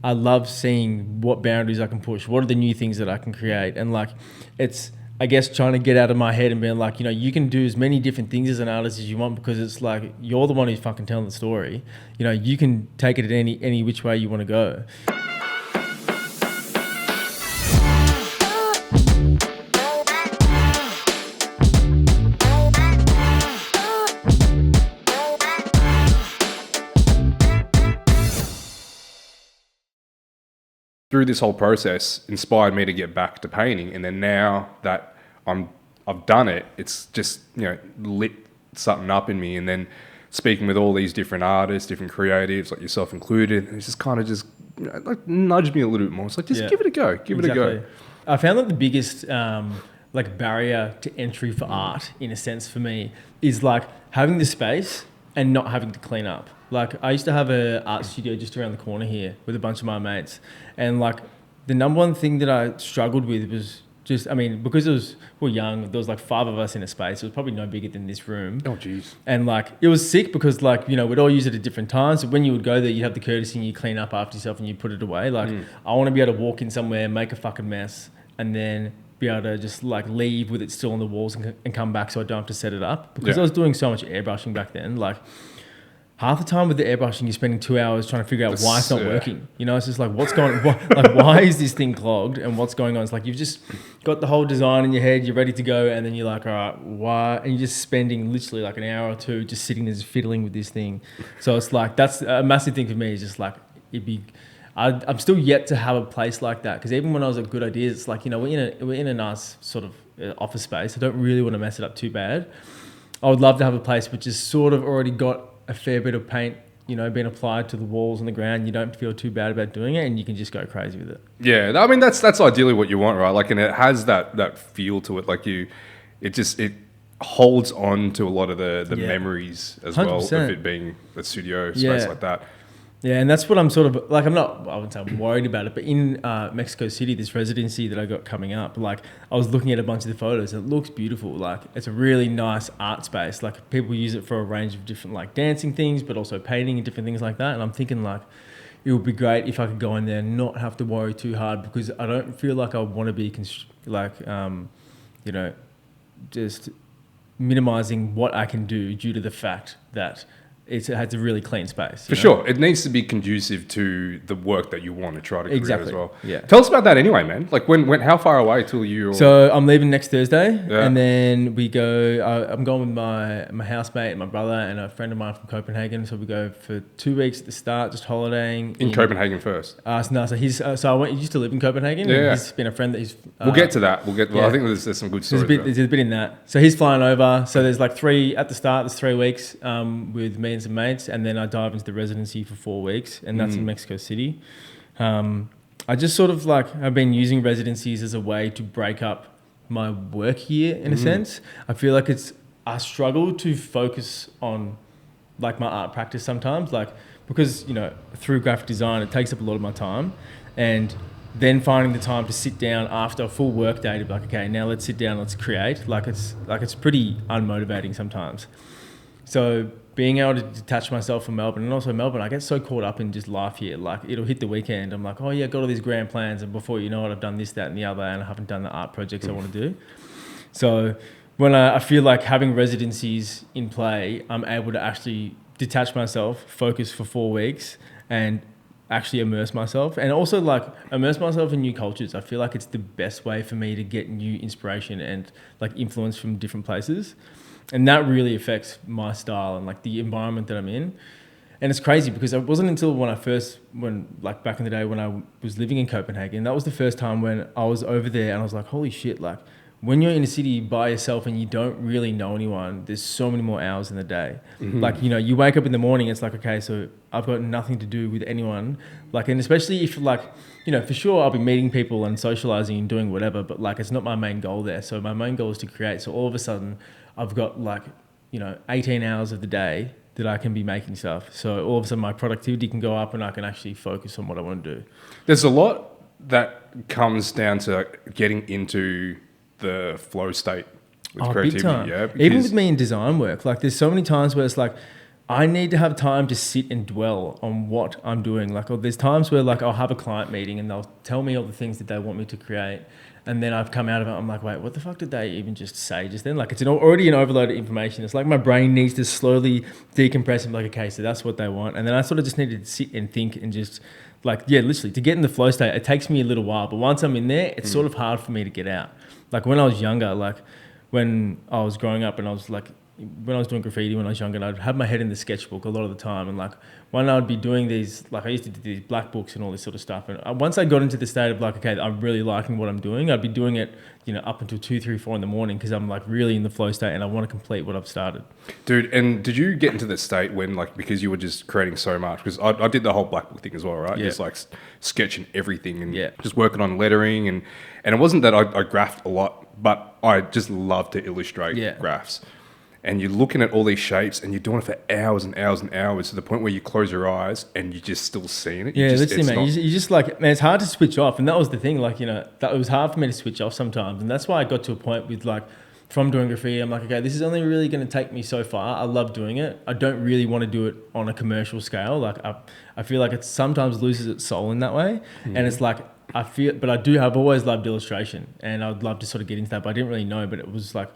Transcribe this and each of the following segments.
I love seeing what boundaries I can push. What are the new things that I can create? And like, it's, I guess, trying to get out of my head and being like, you can do as many different things as an artist as you want, because it's like, you're the one who's fucking telling the story. You can take it any which way you want to go. Through this whole process inspired me to get back to painting, and then now that I've done it, it's just lit something up in me. And then speaking with all these different artists, different creatives like yourself included, it's just kind of just like nudged me a little bit more. It's like, just give it a go, give it a go. I found that the biggest barrier to entry for art, in a sense, for me, is like having the space and not having to clean up. Like, I used to have an art studio just around the corner here with a bunch of my mates. And like, the number one thing that I struggled with was just, because we're young, there was like 5 of us in a space. It was probably no bigger than this room. Oh, jeez. And like, it was sick because like, we'd all use it at different times. So when you would go there, you'd have the courtesy and you clean up after yourself and you put it away. Like, I want to be able to walk in somewhere, make a fucking mess, and then be able to just like leave with it still on the walls and come back so I don't have to set it up. Because I was doing so much airbrushing back then. Like, half the time with the airbrushing, you're spending 2 hours trying to figure out why it's not working. It's just like, why is this thing clogged and what's going on? It's like, you've just got the whole design in your head, you're ready to go, and then you're like, all right, why? And you're just spending literally like an hour or two just sitting there just fiddling with this thing. So it's like, that's a massive thing for me, is just like, I'm still yet to have a place like that, because even when I was at Good Ideas, it's like, we're in a nice sort of office space. I don't really want to mess it up too bad. I would love to have a place which is sort of already got a fair bit of paint, being applied to the walls and the ground. You don't feel too bad about doing it, and you can just go crazy with it. Yeah, that's ideally what you want, right? Like, and it has that feel to it. Like it holds on to a lot of the memories as 100%. Well, of it being a studio space like that. Yeah, and that's what I'm sort of like. I wouldn't say I'm worried about it, but in Mexico City, this residency that I got coming up, like, I was looking at a bunch of the photos. And it looks beautiful. Like, it's a really nice art space. Like, people use it for a range of different like dancing things, but also painting and different things like that. And I'm thinking like, it would be great if I could go in there and not have to worry too hard, because I don't feel like I want to be just minimizing what I can do due to the fact that it has a really clean space. For sure. It needs to be conducive to the work that you want to try to create as well. Yeah. Tell us about that anyway, man. Like, how far away till you... So I'm leaving next Thursday, and then we go... I'm going with my housemate and my brother and a friend of mine from Copenhagen. So we go for 2 weeks at the start, just holidaying. In Copenhagen first? So he used to live in Copenhagen. Yeah. He's been a friend that he's... we'll get to that. I think there's some good stories. There's a bit in that. So he's flying over. So there's like 3... At the start, there's 3 weeks with me and some mates, and then I dive into the residency for 4 weeks, and that's in Mexico City. I just sort of like, I've been using residencies as a way to break up my work here in a sense. I feel like I struggle to focus on like my art practice sometimes, like, because through graphic design it takes up a lot of my time, and then finding the time to sit down after a full work day to be like, okay, now let's sit down, let's create. It's pretty unmotivating sometimes. So being able to detach myself from Melbourne, and also Melbourne, I get so caught up in just life here. Like, it'll hit the weekend, I'm like, oh yeah, got all these grand plans, and before you know it, I've done this, that, and the other, and I haven't done the art projects I want to do. So when I feel like having residencies in play, I'm able to actually detach myself, focus for 4 weeks, and actually immerse myself, and also like immerse myself in new cultures. I feel like it's the best way for me to get new inspiration and like influence from different places. And that really affects my style and like the environment that I'm in. And it's crazy because it wasn't until back in the day when I was living in Copenhagen, that was the first time when I was over there and I was like, holy shit, like when you're in a city by yourself and you don't really know anyone, there's so many more hours in the day. Like, you wake up in the morning, it's like, okay, so I've got nothing to do with anyone. Like, and especially if like, for sure I'll be meeting people and socializing and doing whatever, but like, it's not my main goal there. So my main goal is to create. So all of a sudden I've got like, 18 hours of the day that I can be making stuff. So all of a sudden my productivity can go up and I can actually focus on what I want to do. There's a lot that comes down to getting into the flow state with creativity. Big time. Even with me in design work, like there's so many times where it's like I need to have time to sit and dwell on what I'm doing. Like, there's times where like I'll have a client meeting and they'll tell me all the things that they want me to create. And then I've come out of it, I'm like, wait, what the fuck did they even just say just then? Like, it's already an overload of information. It's like my brain needs to slowly decompress and be like, okay, so that's what they want. And then I sort of just needed to sit and think and just like, yeah, literally to get in the flow state, it takes me a little while. But once I'm in there, it's sort of hard for me to get out. Like when I was younger, like when I was growing up and I was like, when I was doing graffiti when I was younger, I'd have my head in the sketchbook a lot of the time. And like when I'd be doing these, like I used to do these black books and all this sort of stuff. And once I got into the state of like, okay, I'm really liking what I'm doing, I'd be doing it, you know, up until 2, 3, 4 in the morning because I'm like really in the flow state and I want to complete what I've started. Dude, and did you get into the state when like, because you were just creating so much? Because I did the whole black book thing as well, right? Yeah. Just like sketching everything and just working on lettering. And it wasn't that I graphed a lot, but I just love to illustrate graphs. And you're looking at all these shapes and you're doing it for hours and hours and hours to the point where you close your eyes and you're just still seeing it. Yeah, literally, man. You just like, man, it's hard to switch off. And that was the thing, like, you know, that it was hard for me to switch off sometimes. And that's why I got to a point with like, from doing graffiti, I'm like, okay, this is only really going to take me so far. I love doing it. I don't really want to do it on a commercial scale. Like I feel like it sometimes loses its soul in that way. And it's like, I've always loved illustration and I'd love to sort of get into that, but I didn't really know. But it was like,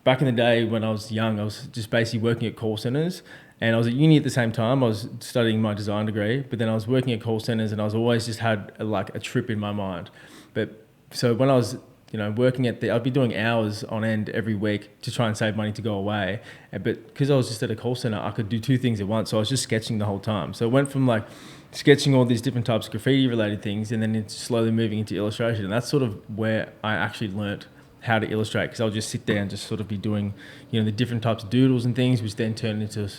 back in the day when I was young, I was just basically working at call centers and I was at uni at the same time. I was studying my design degree, but then I was working at call centers and I was always just had a trip in my mind. But so when I was, you know, working I'd be doing hours on end every week to try and save money to go away. But because I was just at a call center, I could do 2 things at once. So I was just sketching the whole time. So it went from like sketching all these different types of graffiti related things and then it's slowly moving into illustration. And that's sort of where I actually learnt how to illustrate, because I'll just sit there and just sort of be doing, you know, the different types of doodles and things, which then turn into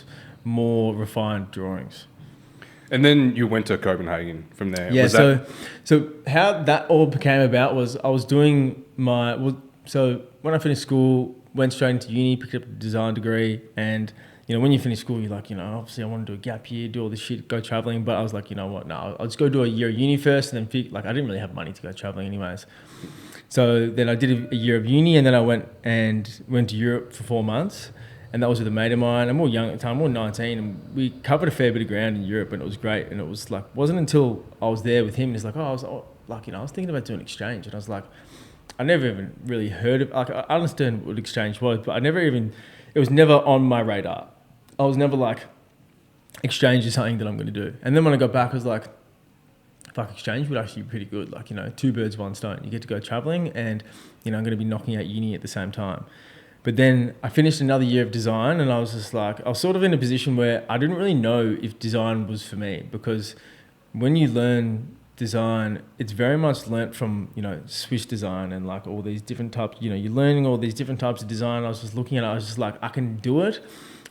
more refined drawings. And then you went to Copenhagen from there. Yeah, so how that all became about was I was doing so when I finished school, went straight into uni, picked up a design degree, and you know, when you finish school, you're like, you know, obviously I want to do a gap year, do all this shit, go traveling, but I was like, you know what, no, I'll just go do a year of uni first, and then I didn't really have money to go traveling anyways. So then I did a year of uni and then I went to Europe for 4 months and that was with a mate of mine. I'm more young at the time, more 19, and we covered a fair bit of ground in Europe and it was great. And it was like, wasn't until I was there with him, and he's like, I was thinking about doing exchange. And I was like, I never even really heard of, like I understand what exchange was, but it was never on my radar. I was never like, exchange is something that I'm going to do. And then when I got back, I was like, fuck, exchange would actually be pretty good. Like, you know, 2 birds, 1 stone. You get to go traveling and, you know, I'm going to be knocking out uni at the same time. But then I finished another year of design and I was just like, I was sort of in a position where I didn't really know if design was for me, because when you learn design, it's very much learnt from, you know, Swiss design and like all these different types, you know, you're learning all these different types of design. I was just looking at it, I was just like, I can do it.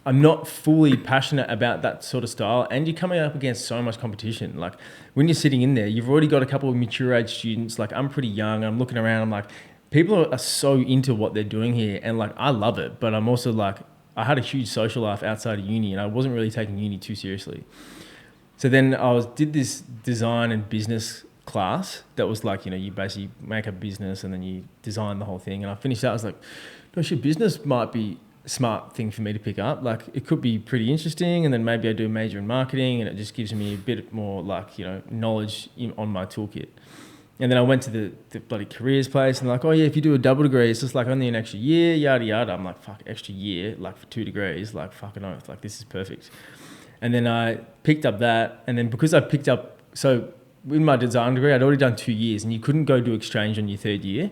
I'm not fully passionate about that sort of style, and you're coming up against so much competition. Like when you're sitting in there, you've already got a couple of mature age students. Like I'm pretty young, I'm looking around, I'm like, people are so into what they're doing here, and like I love it, but I'm also like, I had a huge social life outside of uni and I wasn't really taking uni too seriously. So then did this design and business class that was like, you know, you basically make a business and then you design the whole thing. And I finished that, I was like, no shit, business might be smart thing for me to pick up. Like it could be pretty interesting, and then maybe I do a major in marketing and it just gives me a bit more like, you know, knowledge on my toolkit. And then I went to the bloody careers place and like, oh yeah, if you do a double degree, it's just like only an extra year, yada yada. I'm like, fuck, extra year, like for 2 degrees, like fucking oath, like this is perfect. And then I picked up that, and then because I picked up, so with my design degree, I'd already done 2 years and you couldn't go do exchange on your 3rd year.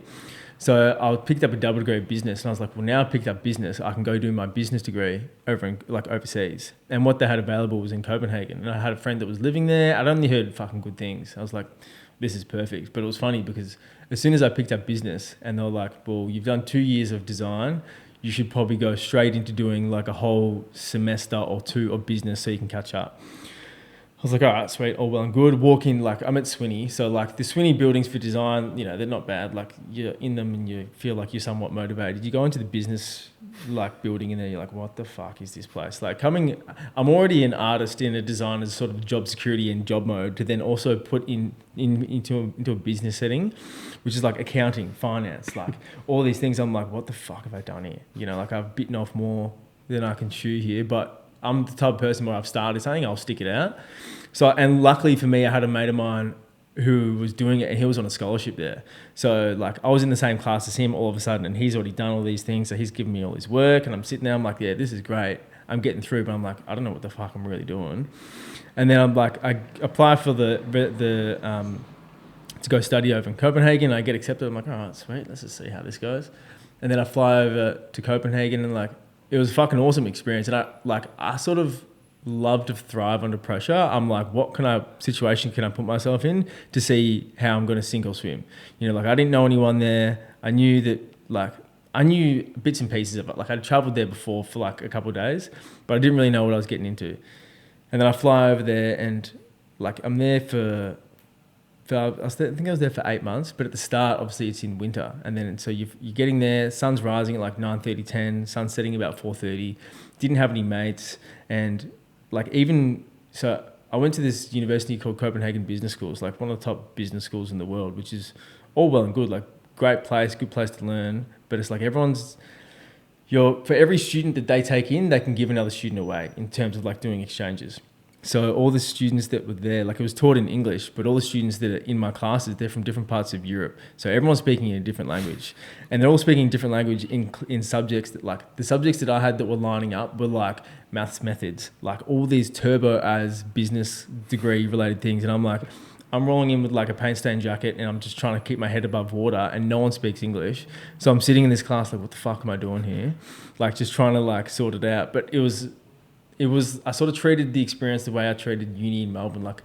So I picked up a double degree of business, and I was like, well, now I picked up business, I can go do my business degree overseas. And what they had available was in Copenhagen. And I had a friend that was living there. I'd only heard fucking good things. I was like, this is perfect. But it was funny because as soon as I picked up business and they were like, well, you've done 2 years of design, you should probably go straight into doing like a whole semester or 2 of business so you can catch up. I was like, all right, sweet, all well and good. Walk in, like I'm at Swinney. So like the Swinney buildings for design, you know, they're not bad. Like you're in them and you feel like you're somewhat motivated. You go into the business like building in there, you're like, what the fuck is this place? Like I'm already an artist in a designer's sort of job security and job mode, to then also put into a business setting, which is like accounting, finance, like all these things. I'm like, what the fuck have I done here? You know, like I've bitten off more than I can chew here, but I'm the type of person where I've started something, I'll stick it out. So, and luckily for me, I had a mate of mine who was doing it and he was on a scholarship there. So like I was in the same class as him all of a sudden and he's already done all these things. So he's giving me all his work and I'm sitting there, I'm like, yeah, this is great. I'm getting through, but I'm like, I don't know what the fuck I'm really doing. And then I'm like, I apply for the to go study over in Copenhagen. I get accepted. I'm like, all right, sweet. Let's just see how this goes. And then I fly over to Copenhagen and like, it was a fucking awesome experience. And I sort of love to thrive under pressure. I'm like, what situation can I put myself in to see how I'm going to sink or swim? You know, like I didn't know anyone there. I knew bits and pieces of it. Like I'd traveled there before for like a couple of days, but I didn't really know what I was getting into. And then I fly over there and like I'm there I think I was there for 8 months, but at the start, obviously it's in winter. And then, so you're getting there, sun's rising at like 9:30, 10, sun's setting about 4:30, didn't have any mates. And like so I went to this university called Copenhagen Business School. It's like one of the top business schools in the world, which is all well and good, like great place, good place to learn. But it's like for every student that they take in, they can give another student away in terms of like doing exchanges. So all the students that were there, like it was taught in English, but all the students that are in my classes, they're from different parts of Europe. So everyone's speaking in a different language. And they're all speaking different language in subjects that like, the subjects that I had that were lining up were like maths methods, like all these turbo as business degree related things. And I'm like, I'm rolling in with like a paint stained jacket and I'm just trying to keep my head above water and no one speaks English. So I'm sitting in this class like, what the fuck am I doing here? Like just trying to like sort it out. But it was, I sort of treated the experience the way I treated uni in Melbourne. Like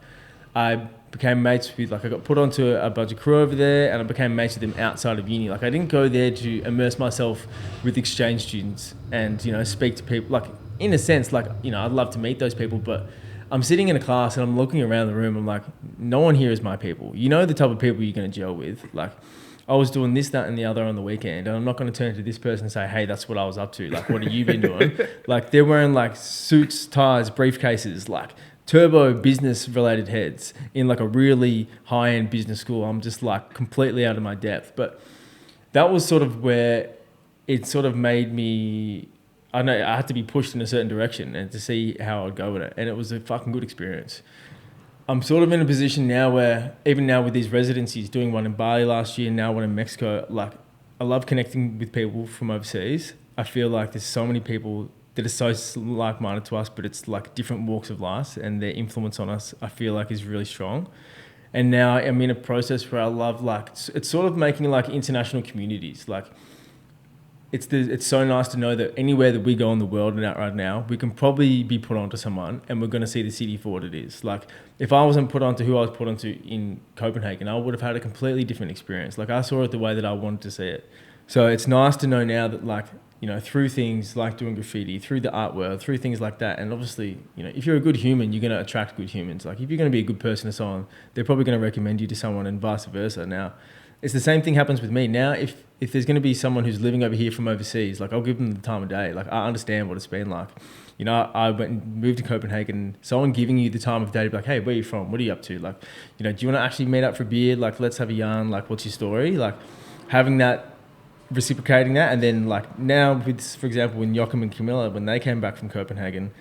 I became mates with, like I got put onto a budget crew over there and I became mates with them outside of uni. Like I didn't go there to immerse myself with exchange students and, you know, speak to people. Like in a sense, like, you know, I'd love to meet those people, but I'm sitting in a class and I'm looking around the room. I'm like, no one here is my people. You know the type of people you're going to gel with. Like I was doing this, that, and the other on the weekend, and I'm not going to turn to this person and say, hey, that's what I was up to. Like, what have you been doing? Like, they're wearing like suits, ties, briefcases, like turbo business related heads in like a really high-end business school. I'm just like completely out of my depth. But that was sort of where it sort of made me, I don't know, I had to be pushed in a certain direction and to see how I'd go with it. And it was a fucking good experience. I'm sort of in a position now where, even now with these residencies, doing one in Bali last year, now one in Mexico, like I love connecting with people from overseas. I feel like there's so many people that are so like-minded to us, but it's like different walks of life and their influence on us, I feel like is really strong. And now I'm in a process where I love like, it's sort of making like international communities. Like it's so nice to know that anywhere that we go in the world and out right now, we can probably be put onto someone and we're going to see the city for what it is. Like if I wasn't put onto who I was put onto in Copenhagen, I would have had a completely different experience. Like I saw it the way that I wanted to see it. So it's nice to know now that like, you know, through things like doing graffiti, through the art world, through things like that. And obviously, you know, if you're a good human, you're going to attract good humans. Like if you're going to be a good person to someone, they're probably going to recommend you to someone and vice versa. Now, it's the same thing happens with me. Now, if there's going to be someone who's living over here from overseas, like I'll give them the time of day. Like I understand what it's been like. You know, I went and moved to Copenhagen. Someone giving you the time of day to be like, hey, where are you from? What are you up to? Like, you know, do you want to actually meet up for a beer? Like, let's have a yarn. Like, what's your story? Like having that, reciprocating that. And then like now with, for example, when Joachim and Camilla, when they came back from Copenhagen,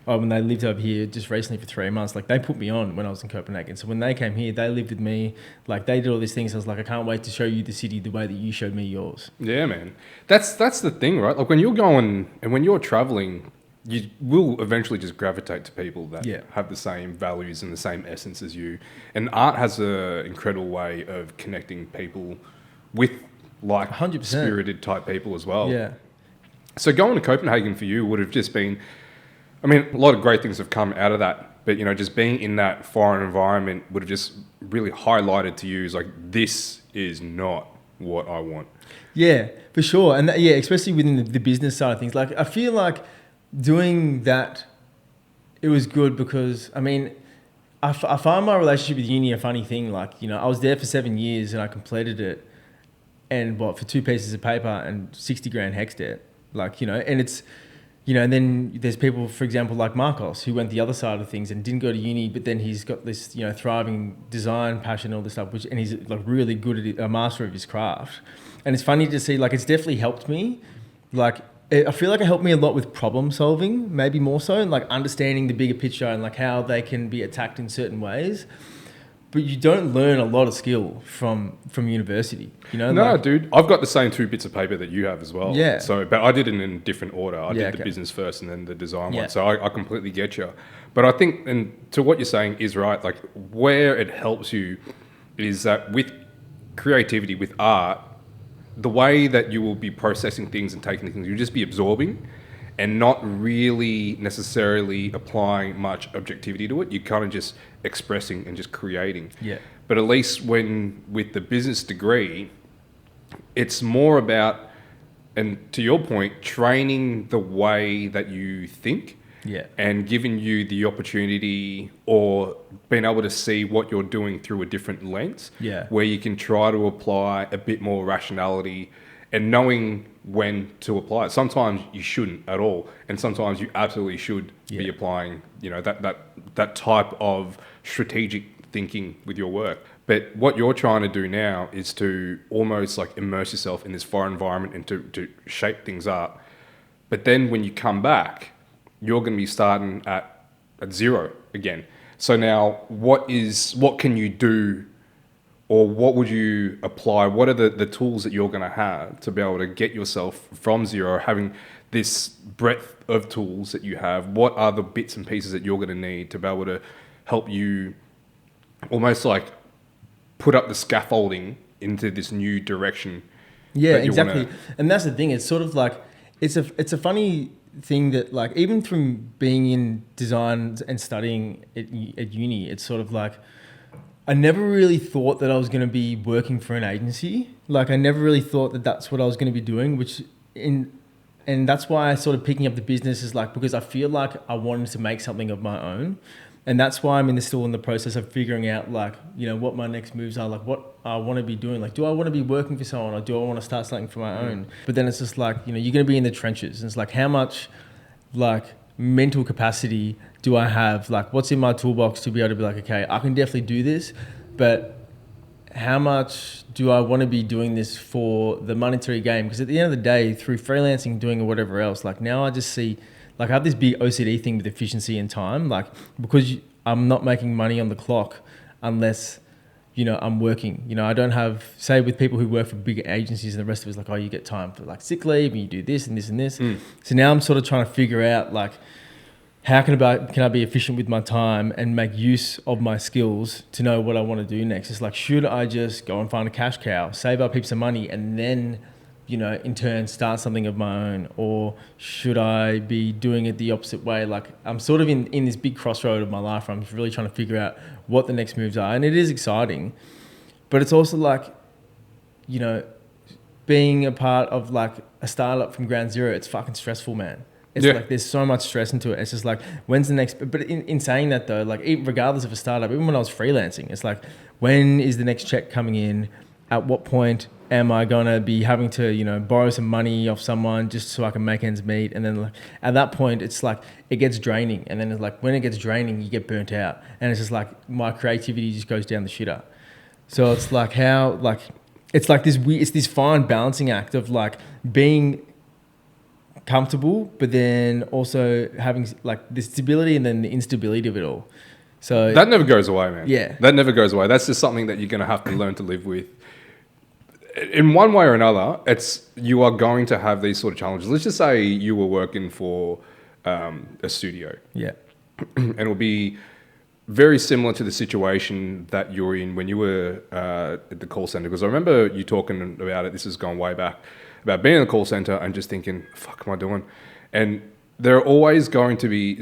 when they lived over here just recently for 3 months, like they put me on when I was in Copenhagen. So when they came here, they lived with me, like they did all these things. I was like, I can't wait to show you the city the way that you showed me yours. Yeah, man. That's the thing, right? Like when you're going and when you're traveling, you will eventually just gravitate to people that have the same values and the same essence as you. And art has an incredible way of connecting people with like 100%. Spirited type people as well. Yeah. So going to Copenhagen for you would have just been, I mean, a lot of great things have come out of that, but, you know, just being in that foreign environment would have just really highlighted to you is like, this is not what I want. Yeah, for sure. And especially within the business side of things. Like, I feel like doing that, it was good because, I mean, I find my relationship with uni a funny thing. Like, you know, I was there for 7 years and I completed it and for 2 pieces of paper and 60 grand hex debt. Like, you know, and it's, you know, and then there's people, for example, like Marcos, who went the other side of things and didn't go to uni, but then he's got this, you know, thriving design passion, all this stuff, and he's like really good at it, a master of his craft. And it's funny to see, like, it's definitely helped me. Like, I feel like it helped me a lot with problem solving, maybe more so, and like understanding the bigger picture and like how they can be attacked in certain ways. But you don't learn a lot of skill from university, you know? No, like, dude, I've got the same 2 bits of paper that you have as well. Yeah. So, but I did it in a different order. I did the business first and then the design one. So I completely get you. But I think, and to what you're saying is right, like where it helps you is that with creativity, with art, the way that you will be processing things and taking things, you'll just be absorbing and not really necessarily applying much objectivity to it. You're kind of just expressing and just creating. Yeah. But at least when with the business degree, it's more about, and to your point, training the way that you think. Yeah. And giving you the opportunity or being able to see what you're doing through a different lens. Yeah. Where you can try to apply a bit more rationality and knowing when to apply it. Sometimes you shouldn't at all, and sometimes you absolutely should be applying, you know, that type of strategic thinking with your work. But what you're trying to do now is to almost like immerse yourself in this foreign environment and to shape things up. But then when you come back, you're going to be starting at zero again. So now what can you do, or what would you apply? What are the tools that you're going to have to be able to get yourself from zero, having this breadth of tools that you have? What are the bits and pieces that you're going to need to be able to help you almost like put up the scaffolding into this new direction? Yeah, exactly. And that's the thing. It's sort of like, it's a funny thing that like, even from being in design and studying at uni, it's sort of like, I never really thought that I was going to be working for an agency. Like I never really thought that that's what I was going to be doing, and that's why I sort of picking up the business is like, because I feel like I wanted to make something of my own. And that's why I'm still in the process of figuring out like, you know, what my next moves are, like what I want to be doing. Like, do I want to be working for someone, or do I want to start something for my own? But then it's just like, you know, you're going to be in the trenches. And it's like, how much like mental capacity do I have? Like what's in my toolbox to be able to be like, okay, I can definitely do this, but how much do I want to be doing this for the monetary gain? Because at the end of the day, through freelancing, doing or whatever else, like now I just see, like I have this big OCD thing with efficiency and time, like because I'm not making money on the clock unless, you know, I'm working. You know, I don't have, say with people who work for big agencies and the rest of it's like, oh, you get time for like sick leave and you do this and this and this. So now I'm sort of trying to figure out like, how can I be efficient with my time and make use of my skills to know what I want to do next? It's like, should I just go and find a cash cow, save up heaps of money, and then, you know, in turn start something of my own? Or should I be doing it the opposite way? Like I'm sort of in this big crossroad of my life where I'm really trying to figure out what the next moves are. And it is exciting, but it's also like, you know, being a part of like a startup from ground zero, it's fucking stressful, man. It's like there's so much stress into it. It's just like, when's the next? But in saying that though, like regardless of a startup, even when I was freelancing, it's like, when is the next check coming in? At what point am I gonna be having to, you know, borrow some money off someone just so I can make ends meet? And then like, at that point, it's like it gets draining. And then it's like when it gets draining, you get burnt out, and it's just like my creativity just goes down the shitter. So it's like how like it's like it's this fine balancing act of like being comfortable, but then also having like the stability and then the instability of it all. So that never goes away, man. Yeah, that never goes away. That's just something that you're going to have to learn to live with. In one way or another, you are going to have these sort of challenges. Let's just say you were working for a studio, and it'll be very similar to the situation that you're in when you were at the call center. Because I remember you talking about it. This has gone way back. About being in a call center and just thinking, fuck am I doing? And there are always going to be,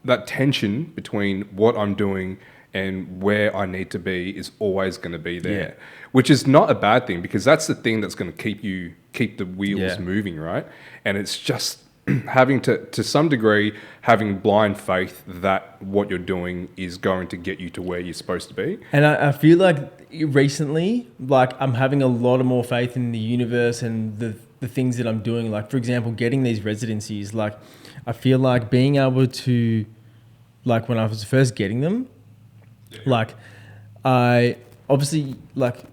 that tension between what I'm doing and where I need to be is always going to be there, which is not a bad thing, because that's the thing that's going to keep the wheels moving, right? And it's just having to some degree, having blind faith that what you're doing is going to get you to where you're supposed to be. And I feel like recently, like I'm having a lot of more faith in the universe and the things that I'm doing. Like for example, getting these residencies, like I feel like being able to, like when I was first getting them, like I obviously like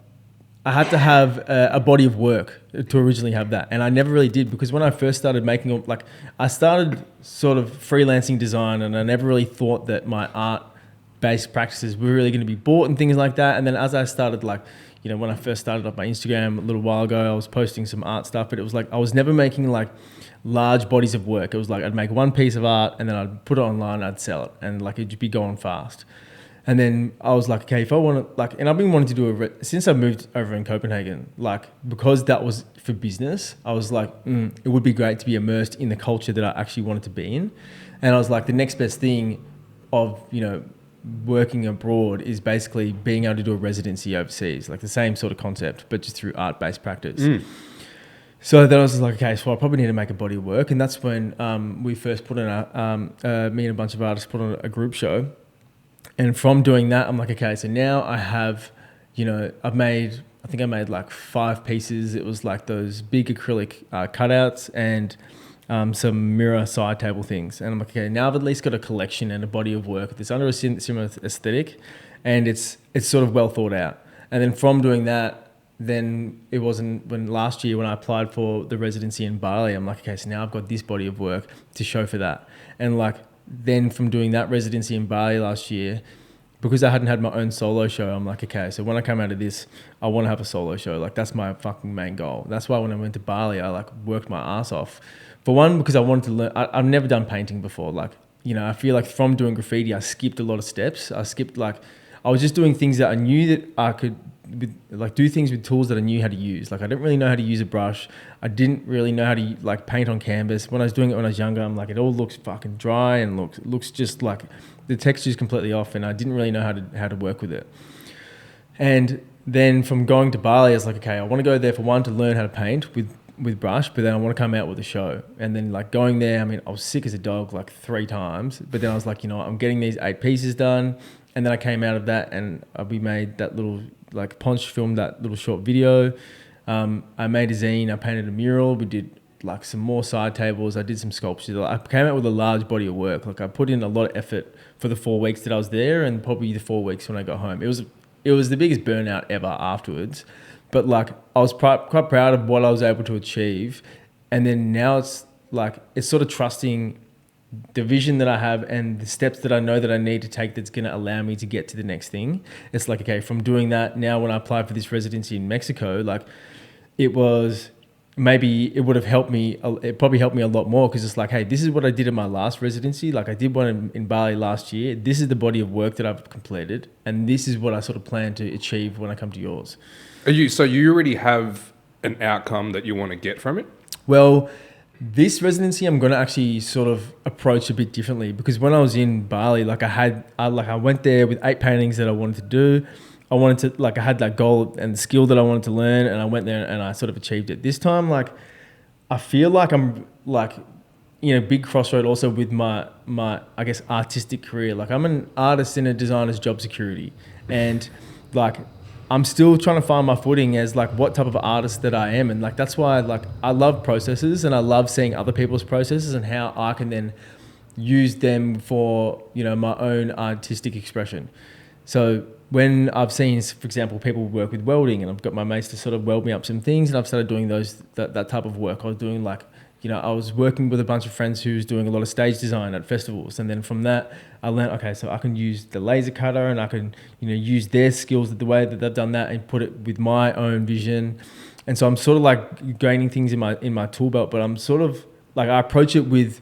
I had to have a body of work to originally have that. And I never really did, because when I first started making, like, I started sort of freelancing design, and I never really thought that my art-based practices were really going to be bought and things like that. And then as I started, like, you know, when I first started up my Instagram a little while ago, I was posting some art stuff, but it was like, I was never making like large bodies of work. It was like, I'd make one piece of art and then I'd put it online, I'd sell it, and like, it'd just be going fast. And then I was like, okay, if I want to, like, and I've been wanting to do since I moved over in Copenhagen, like, because that was for business, I was like, it would be great to be immersed in the culture that I actually wanted to be in. And I was like, the next best thing of, you know, working abroad is basically being able to do a residency overseas, like the same sort of concept, but just through art-based practice. So then I was just like, okay, so I probably need to make a body of work. And that's when we first put on me and a bunch of artists put on a group show. And from doing that, I'm like, okay, so now I have, you know, I think I made like 5 pieces. It was like those big acrylic cutouts and some mirror side table things. And I'm like, okay, now I've at least got a collection and a body of work that's under a similar aesthetic, and it's sort of well thought out. And then from doing that, then it wasn't when last year when I applied for the residency in Bali, I'm like, okay, so now I've got this body of work to show for that. And like, then from doing that residency in Bali last year, because I hadn't had my own solo show, I'm like, okay, so when I come out of this, I want to have a solo show. Like, that's my fucking main goal. That's why when I went to Bali, I like worked my ass off. For one, because I wanted to learn. I've never done painting before. Like, you know, I feel like from doing graffiti, I skipped a lot of steps. I was just doing things that I knew that I could, like, do things with tools that I knew how to use. Like, I didn't really know how to use a brush. I didn't really know how to like paint on canvas. When I was doing it when I was younger, I'm like, it all looks fucking dry and looks just like the texture is completely off, and I didn't really know how to work with it. And then from going to Bali, I was like, okay, I want to go there for one to learn how to paint with brush, but then I want to come out with a show. And then like going there, I mean, I was sick as a dog like 3 times, but then I was like, you know what, I'm getting these 8 pieces done. And then I came out of that, and we made that little, like, Ponch filmed that little short video. I made a zine, I painted a mural, we did like some more side tables, I did some sculptures. I came out with a large body of work. Like, I put in a lot of effort for the 4 weeks that I was there, and probably the 4 weeks when I got home. It was the biggest burnout ever afterwards. But like, I was quite proud of what I was able to achieve. And then now it's like, it's sort of trusting the vision that I have and the steps that I know that I need to take that's going to allow me to get to the next thing. It's like, okay, from doing that, now when I applied for this residency in Mexico, like, it was, maybe it would have helped me, it probably helped me a lot more, because it's like, hey, this is what I did in my last residency. Like, I did one in Bali last year. This is the body of work that I've completed, and this is what I sort of plan to achieve when I come to yours. So you already have an outcome that you want to get from it? Well, this residency I'm going to actually sort of approach a bit differently, because when I was in Bali, like, I went there with 8 paintings that I wanted to do. I had that goal and the skill that I wanted to learn, and I went there and I sort of achieved it. This time, like, I feel like I'm like, you know, big crossroad also with my I guess artistic career. Like, I'm an artist in a designer's job security, and like, I'm still trying to find my footing as like what type of artist that I am. And like, that's why like I love processes, and I love seeing other people's processes and how I can then use them for, you know, my own artistic expression. So when I've seen, for example, people work with welding, and I've got my mates to sort of weld me up some things, and I've started doing that type of work. I was doing like, you know, I was working with a bunch of friends who was doing a lot of stage design at festivals. And then from that, I learned, okay, so I can use the laser cutter, and I can, you know, use their skills, the way that they've done that, and put it with my own vision. And so I'm sort of like gaining things in my tool belt, but I'm sort of like, I approach it with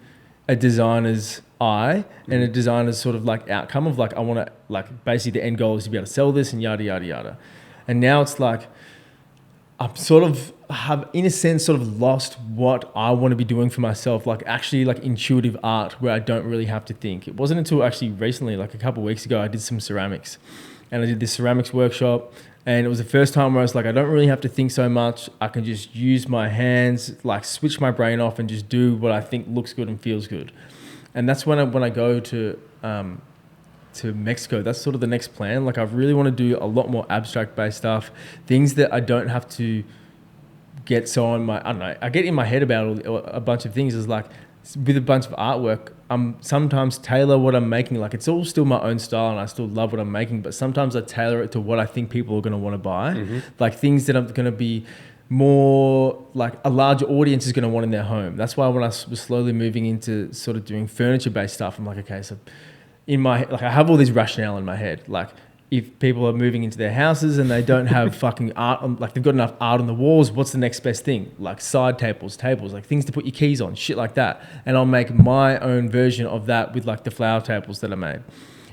a designer's eye and a designer's sort of like outcome of like, I want to, like, basically the end goal is to be able to sell this and yada, yada, yada. And now it's like, I'm sort of have, in a sense, sort of lost what I want to be doing for myself, like actually like intuitive art where I don't really have to think. It wasn't until actually recently, like a couple of weeks ago, I did some ceramics, and I did this ceramics workshop, and it was the first time where I was like, I don't really have to think so much. I can just use my hands, like switch my brain off and just do what I think looks good and feels good. And that's when I go to Mexico, that's sort of the next plan. Like, I really want to do a lot more abstract based stuff, things that I don't have to get so on my, I don't know, I get in my head about a bunch of things. Is like, with a bunch of artwork, I'm sometimes tailor what I'm making. Like it's all still my own style and I still love what I'm making, but sometimes I tailor it to what I think people are going to want to buy. Like things that are going to be more like a larger audience is going to want in their home. That's why when I was slowly moving into sort of doing furniture based stuff, I'm like, okay, so in my, like I have all these rationale in my head. Like if people are moving into their houses and they don't have fucking art on, like they've got enough art on the walls, what's the next best thing? Like side tables, like things to put your keys on, shit like that. And I'll make my own version of that with like the flower tables that I made.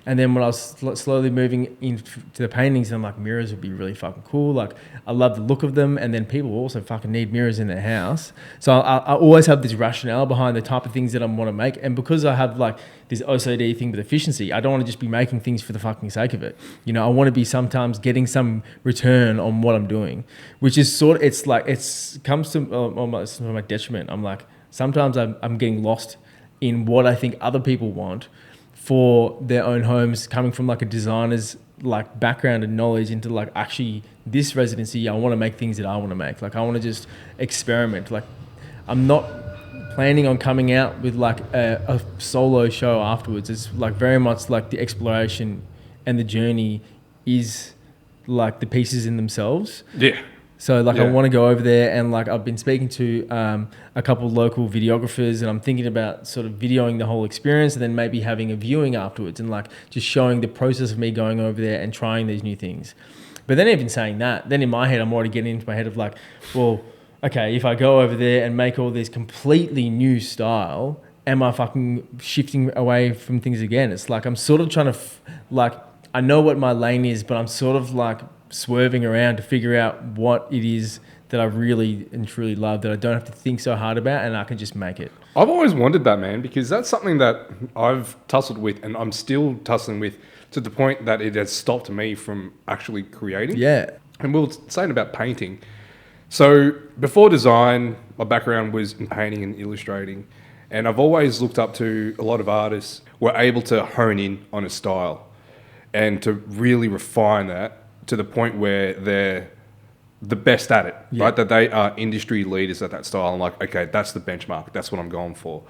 And then when I was slowly moving into the paintings, I'm like, mirrors would be really fucking cool. Like, I love the look of them. And then people also fucking need mirrors in their house. So I always have this rationale behind the type of things that I want to make. And because I have like this OCD thing with efficiency, I don't want to just be making things for the fucking sake of it. You know, I want to be sometimes getting some return on what I'm doing, which is sort of, it's like, it's comes to my detriment. I'm like, sometimes I'm getting lost in what I think other people want for their own homes, coming from like a designer's like background and knowledge into like actually this residency, I want to make things that I want to make. Like I want to just experiment. Like I'm not planning on coming out with like a solo show afterwards. It's like very much like the exploration and the journey is like the pieces in themselves. Yeah. So like I want to go over there and like I've been speaking to a couple of local videographers and I'm thinking about sort of videoing the whole experience and then maybe having a viewing afterwards and like just showing the process of me going over there and trying these new things. But then even saying that, then in my head, I'm already getting into my head of like, well, okay, if I go over there and make all this completely new style, am I fucking shifting away from things again? It's like I'm sort of trying to like, I know what my lane is, but I'm sort of like swerving around to figure out what it is that I really and truly love that I don't have to think so hard about and I can just make it. I've always wondered that, man, because that's something that I've tussled with and I'm still tussling with to the point that it has stopped me from actually creating. Yeah. And we were saying about painting. So before design, my background was in painting and illustrating. And I've always looked up to a lot of artists who are able to hone in on a style and to really refine that to the point where they're the best at it, right? That they are industry leaders at that style. I'm like, okay, that's the benchmark. That's what I'm going for.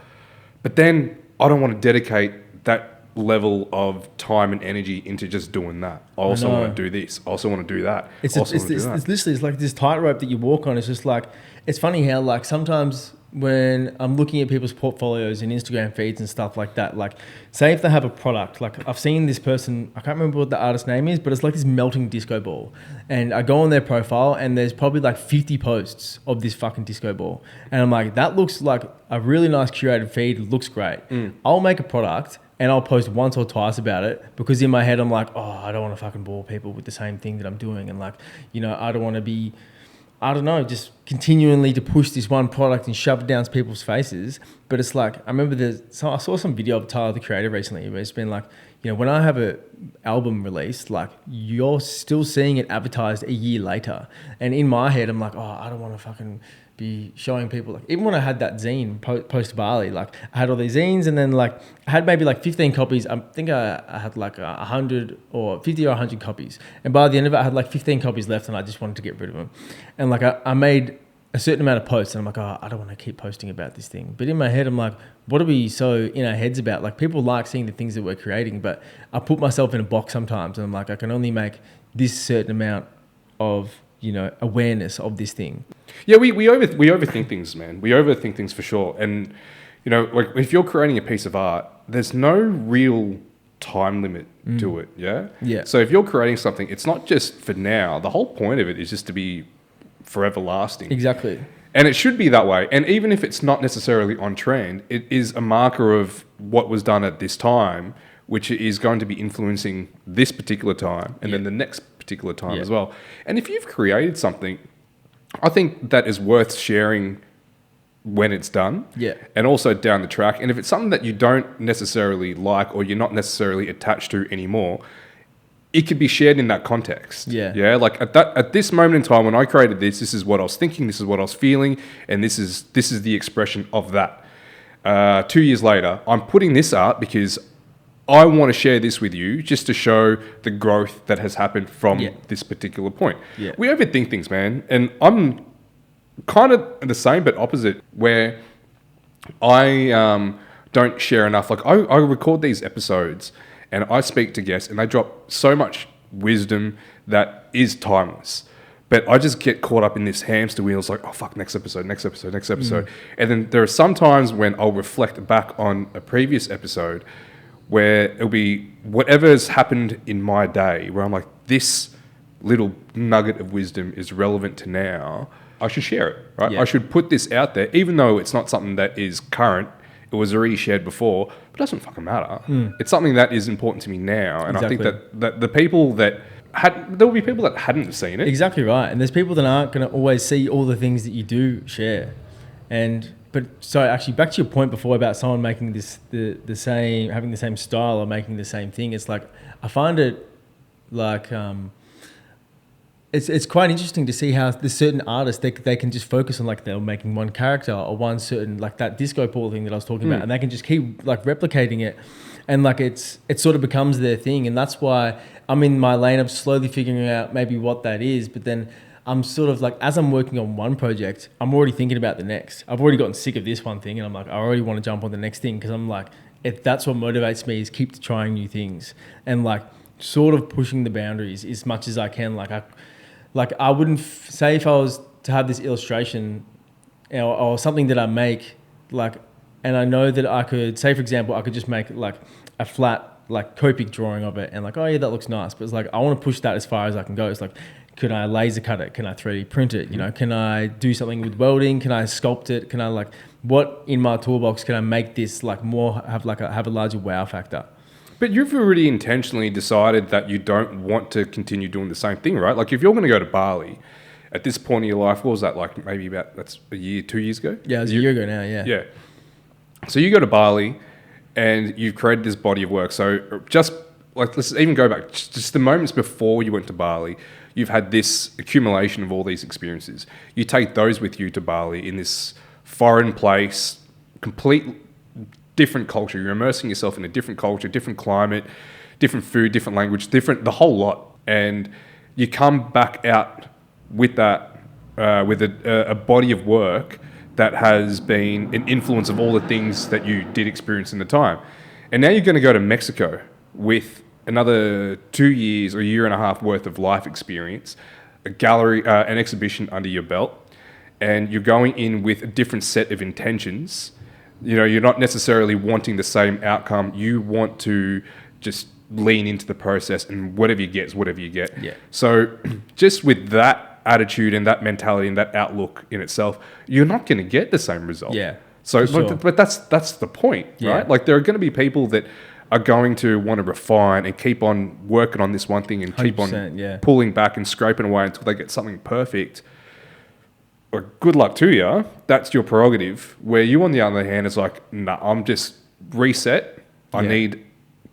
But then I don't want to dedicate that level of time and energy into just doing that. I also want to do this. I also want to do that. It's literally, it's like this tightrope that you walk on. It's just like, it's funny how like sometimes when I'm looking at people's portfolios and Instagram feeds and stuff like that, like say if they have a product, like I've seen this person, I can't remember what the artist's name is, but it's like this melting disco ball. And I go on their profile and there's probably like 50 posts of this fucking disco ball. And I'm like, that looks like a really nice curated feed. It looks great. I'll make a product and I'll post once or twice about it because in my head I'm like, oh, I don't want to fucking bore people with the same thing that I'm doing. And like, you know, I don't want to be, I don't know, just continually to push this one product and shove it down people's faces. But it's like, I remember I saw some video of Tyler, the Creator recently, where it's been like, you know, when I have a album released, like you're still seeing it advertised a year later. And in my head, I'm like, oh, I don't want to fucking be showing people. Like even when I had that zine post Bali, like I had all these zines and then like I had maybe like 15 copies. I think I had like 100 or 50 or 100 copies. And by the end of it, I had like 15 copies left and I just wanted to get rid of them. And like I made a certain amount of posts and I'm like, oh, I don't want to keep posting about this thing. But in my head, I'm like, what are we so in our heads about? Like people like seeing the things that we're creating, but I put myself in a box sometimes and I'm like, I can only make this certain amount of, you know, awareness of this thing. Yeah, we overthink things, man. We overthink things for sure. And, you know, like if you're creating a piece of art, there's no real time limit to it, yeah? Yeah. So if you're creating something, it's not just for now. The whole point of it is just to be forever lasting. Exactly. And it should be that way. And even if it's not necessarily on trend, it is a marker of what was done at this time, which is going to be influencing this particular time and then the next particular time as well. And if you've created something, I think that is worth sharing when it's done and also down the track. And if it's something that you don't necessarily like or you're not necessarily attached to anymore, it could be shared in that context. Yeah. Like at this moment in time, when I created this is what I was thinking, this is what I was feeling, and this is the expression of that. 2 years later, I'm putting this out because I want to share this with you just to show the growth that has happened from this particular point. We overthink things, man. And I'm kind of the same but opposite, where I don't share enough. Like I record these episodes and I speak to guests and they drop so much wisdom that is timeless. But I just get caught up in this hamster wheel. It's like, oh fuck, next episode. And then there are some times when I'll reflect back on a previous episode where it'll be whatever's happened in my day where I'm like, this little nugget of wisdom is relevant to now. I should share it, right? Yeah. I should put this out there, even though it's not something that is current. It was already shared before, but it doesn't fucking matter. It's something that is important to me now. And Exactly. I think that the people that there will be people that hadn't seen it. Exactly right. And there's people that aren't going to always see all the things that you do share. But actually back to your point before about someone making this the same, having the same style or making the same thing. It's like, I find it like, it's quite interesting to see how there's certain artists, they can just focus on like they're making one character or one certain, like that disco ball thing that I was talking about, and they can just keep like replicating it. And like it sort of becomes their thing. And that's why I'm in my lane of slowly figuring out maybe what that is. But then I'm sort of like, as I'm working on one project, I'm already thinking about the next. I've already gotten sick of this one thing and I'm like, I already want to jump on the next thing. Because I'm like, if that's what motivates me is keep trying new things and like sort of pushing the boundaries as much as I can. Like I wouldn't say if I was to have this illustration or something that I make, like, and I know that I could, say for example, I could just make like a flat, like Copic drawing of it and like, oh yeah, that looks nice. But it's like, I want to push that as far as I can go. It's like, can I laser cut it? Can I 3D print it? You know, can I do something with welding? Can I sculpt it? Can I like, what in my toolbox can I make this like more, have a larger wow factor? But you've already intentionally decided that you don't want to continue doing the same thing, right? Like if you're going to go to Bali, at this point in your life, what was that like? Maybe that's a year, 2 years ago? Yeah, it was a year ago now, yeah. Yeah. So you go to Bali and you've created this body of work. So just like, let's even go back, just the moments before you went to Bali, you've had this accumulation of all these experiences. You take those with you to Bali in this foreign place, complete different culture. You're immersing yourself in a different culture, different climate, different food, different language, the whole lot. And you come back out with that, with a body of work that has been an influence of all the things that you did experience in the time. And now you're going to go to Mexico with another 2 years or a year and a half worth of life experience, a gallery, an exhibition under your belt, and you're going in with a different set of intentions. You know, you're not necessarily wanting the same outcome. You want to just lean into the process, and whatever you get is whatever you get. Yeah. So just with that attitude and that mentality and that outlook in itself, you're not going to get the same result. Yeah. So, sure. but that's the point, Yeah. right? Like there are going to be people that are going to want to refine and keep on working on this one thing and keep on pulling back and scraping away until they get something perfect. Well, good luck to you. That's your prerogative. Where you, on the other hand, is like, nah, I'm just reset. I need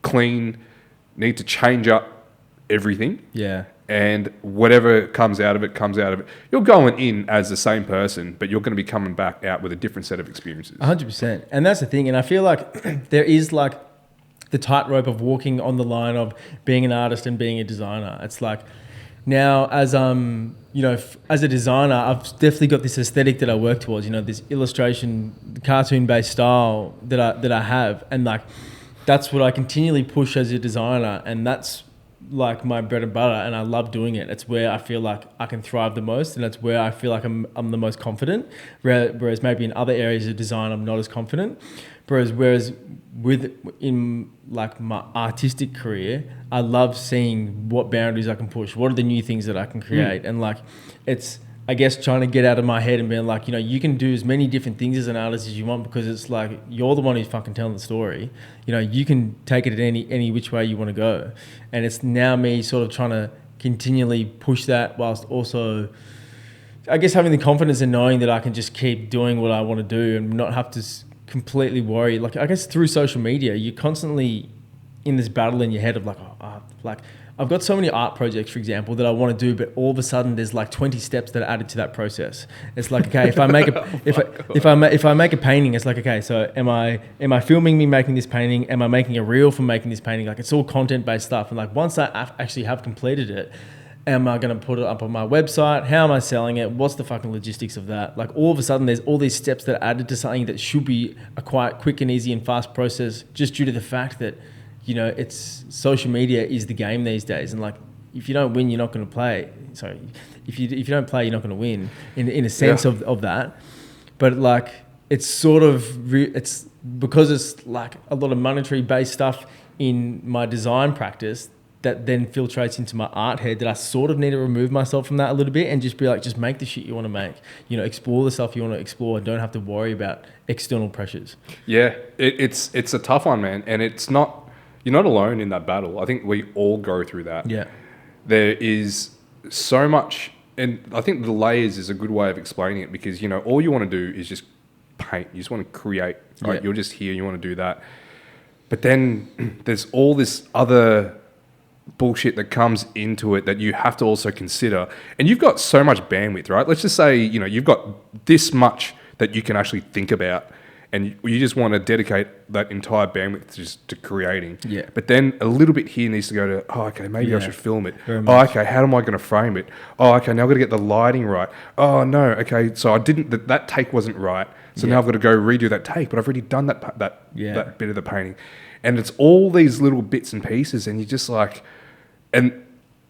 to change up everything. Yeah. And whatever comes out of it, comes out of it. You're going in as the same person, but you're going to be coming back out with a different set of experiences. 100%. And that's the thing. And I feel like there is like the tightrope of walking on the line of being an artist and being a designer. It's like now as you know, as a designer, I've definitely got this aesthetic that I work towards, you know, this illustration, cartoon-based style that I have. And like, that's what I continually push as a designer. And that's like my bread and butter, and I love doing it. It's where I feel like I can thrive the most, and it's where I feel like I'm the most confident. Whereas maybe in other areas of design, I'm not as confident. Whereas in like my artistic career, I love seeing what boundaries I can push. What are the new things that I can create? And like, it's, I guess, trying to get out of my head and being like, you know, you can do as many different things as an artist as you want, because it's like, you're the one who's fucking telling the story. You know, you can take it any which way you want to go. And it's now me sort of trying to continually push that, whilst also, I guess, having the confidence in knowing that I can just keep doing what I want to do and not have to completely worry. Like, I guess through social media, you're constantly in this battle in your head of like, like, I've got so many art projects, for example, that I want to do, but all of a sudden there's like 20 steps that are added to that process. It's like, okay, if I make if I make a painting, it's like, okay, so am I filming me making this painting? Am I making a reel from making this painting? Like, it's all content-based stuff. And like, once I actually have completed it, Am I going to put it up on my website? How am I selling it? What's the fucking logistics of that? Like all of a sudden there's all these steps that are added to something that should be a quite quick and easy and fast process just due to the fact that, you know, it's social media is the game these days. And like, if you don't win, you're not going to play. Sorry. If you don't play, you're not going to win in a sense of that. But like, it's sort of, it's because it's like a lot of monetary based stuff in my design practice that then filtrates into my art head that I sort of need to remove myself from that a little bit and just be like, just make the shit you want to make, you know, explore the stuff you want to explore and don't have to worry about external pressures. Yeah, it's a tough one, man. And it's not, you're not alone in that battle. I think we all go through that. Yeah. There is so much, and I think the layers is a good way of explaining it because, you know, all you want to do is just paint. You just want to create, right? Yeah. You're just here, you want to do that. But then there's all this other bullshit that comes into it that you have to also consider. And you've got so much bandwidth, right? Let's just say, you know, you've got this much that you can actually think about and you just want to dedicate that entire bandwidth just to creating. Yeah. But then a little bit here needs to go to, oh, okay, maybe I should film it. Oh, okay, how am I going to frame it? Oh, okay, now I've got to get the lighting right. Oh, no, okay, so I didn't, that take wasn't right. So now I've got to go redo that take, but I've already done that bit of the painting. And it's all these little bits and pieces and you just like, and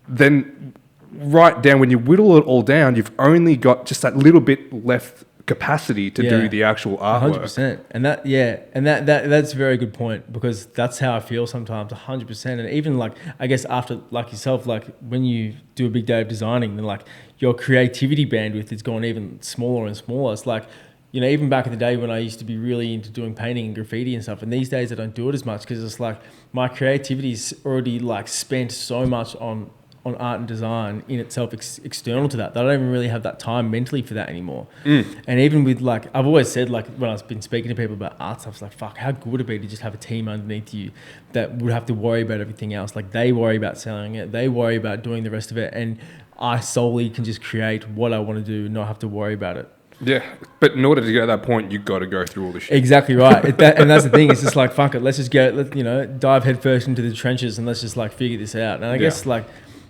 then right down, when you whittle it all down, you've only got just that little bit left capacity to do the actual artwork. 100%. And that's a very good point because that's how I feel sometimes, 100%. And even like, I guess after like yourself, like when you do a big day of designing, then like your creativity bandwidth is gone even smaller and smaller. It's like, you know, even back in the day when I used to be really into doing painting and graffiti and stuff, and these days I don't do it as much because it's like my creativity's already like spent so much on art and design in itself external to that I don't even really have that time mentally for that anymore. And even with like, I've always said like when I've been speaking to people about art stuff, it's like, fuck, how good would it be to just have a team underneath you that would have to worry about everything else. Like they worry about selling it, they worry about doing the rest of it, and I solely can just create what I want to do and not have to worry about it. Yeah, but in order to get to that point, you've got to go through all the shit. Exactly right. And that's the thing. It's just like, fuck it. Let's just you know, dive headfirst into the trenches and let's just like figure this out. And I guess like,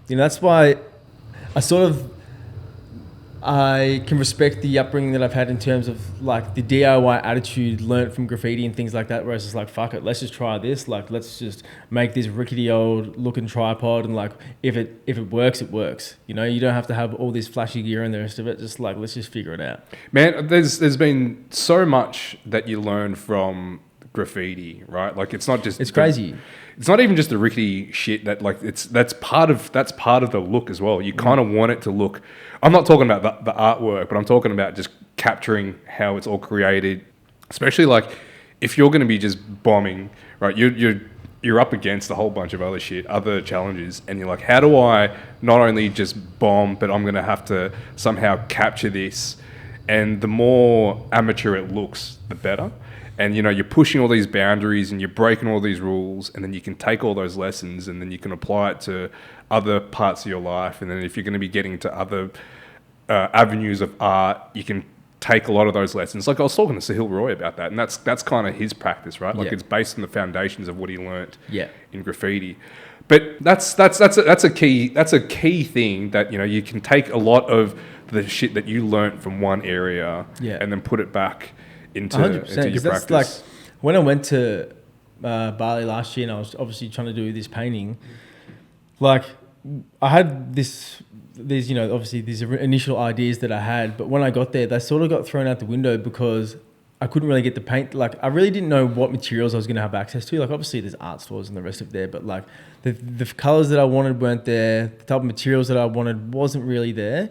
you know, that's why I can respect the upbringing that I've had in terms of like the DIY attitude learnt from graffiti and things like that, where it's just like, fuck it, let's just try this. Like, let's just make this rickety old looking tripod and like, if it works, it works. You know, you don't have to have all this flashy gear and the rest of it. Just like, let's just figure it out. Man, there's been so much that you learn from graffiti, right? Like it's not just, it's crazy. It's not even just the rickety shit that like that's part of the look as well. You kind of want it to look, I'm not talking about the artwork, but I'm talking about just capturing how it's all created. Especially like if you're going to be just bombing, right? You're up against a whole bunch of other shit, other challenges, and you're like, how do I not only just bomb, but I'm going to have to somehow capture this? And the more amateur it looks, the better. And, you know, you're pushing all these boundaries and you're breaking all these rules, and then you can take all those lessons and then you can apply it to other parts of your life. And then if you're going to be getting to other avenues of art, you can take a lot of those lessons. Like I was talking to Sahil Roy about that, and that's kind of his practice, right? Like it's based on the foundations of what he learnt in graffiti. But that's a key thing that, you know, you can take a lot of the shit that you learnt from one area and then put it back into your practice. That's like when I went to Bali last year and I was obviously trying to do this painting, like I had these, you know, obviously these initial ideas that I had, but when I got there, they sort of got thrown out the window because I couldn't really get the paint. Like I really didn't know what materials I was going to have access to. Like obviously there's art stores and the rest of there, but like the colors that I wanted weren't there. The type of materials that I wanted wasn't really there.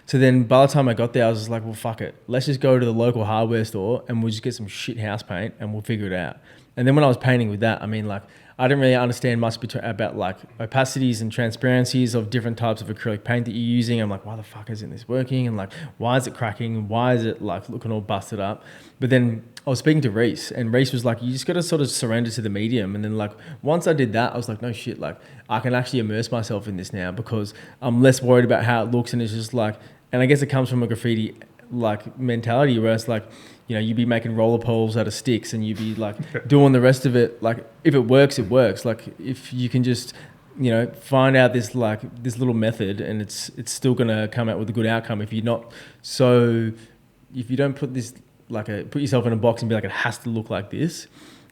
So then by the time I got there, I was just like, well, fuck it. Let's just go to the local hardware store and we'll just get some shit house paint and we'll figure it out. And then when I was painting with that, I mean, like, I didn't really understand much about like opacities and transparencies of different types of acrylic paint that you're using. I'm like, why the fuck isn't this working? And like, why is it cracking? Why is it like looking all busted up? But then I was speaking to Reese, and Reese was like, you just got to sort of surrender to the medium. And then like, once I did that, I was like, no shit, like I can actually immerse myself in this now because I'm less worried about how it looks. And it's just like, and I guess it comes from a graffiti like mentality where it's like, you know, you'd be making roller poles out of sticks and you'd be like doing the rest of it. Like if it works, it works. Like if you can just you know, find out this little method, and it's still gonna come out with a good outcome if you don't put this put yourself in a box and be like, it has to look like this,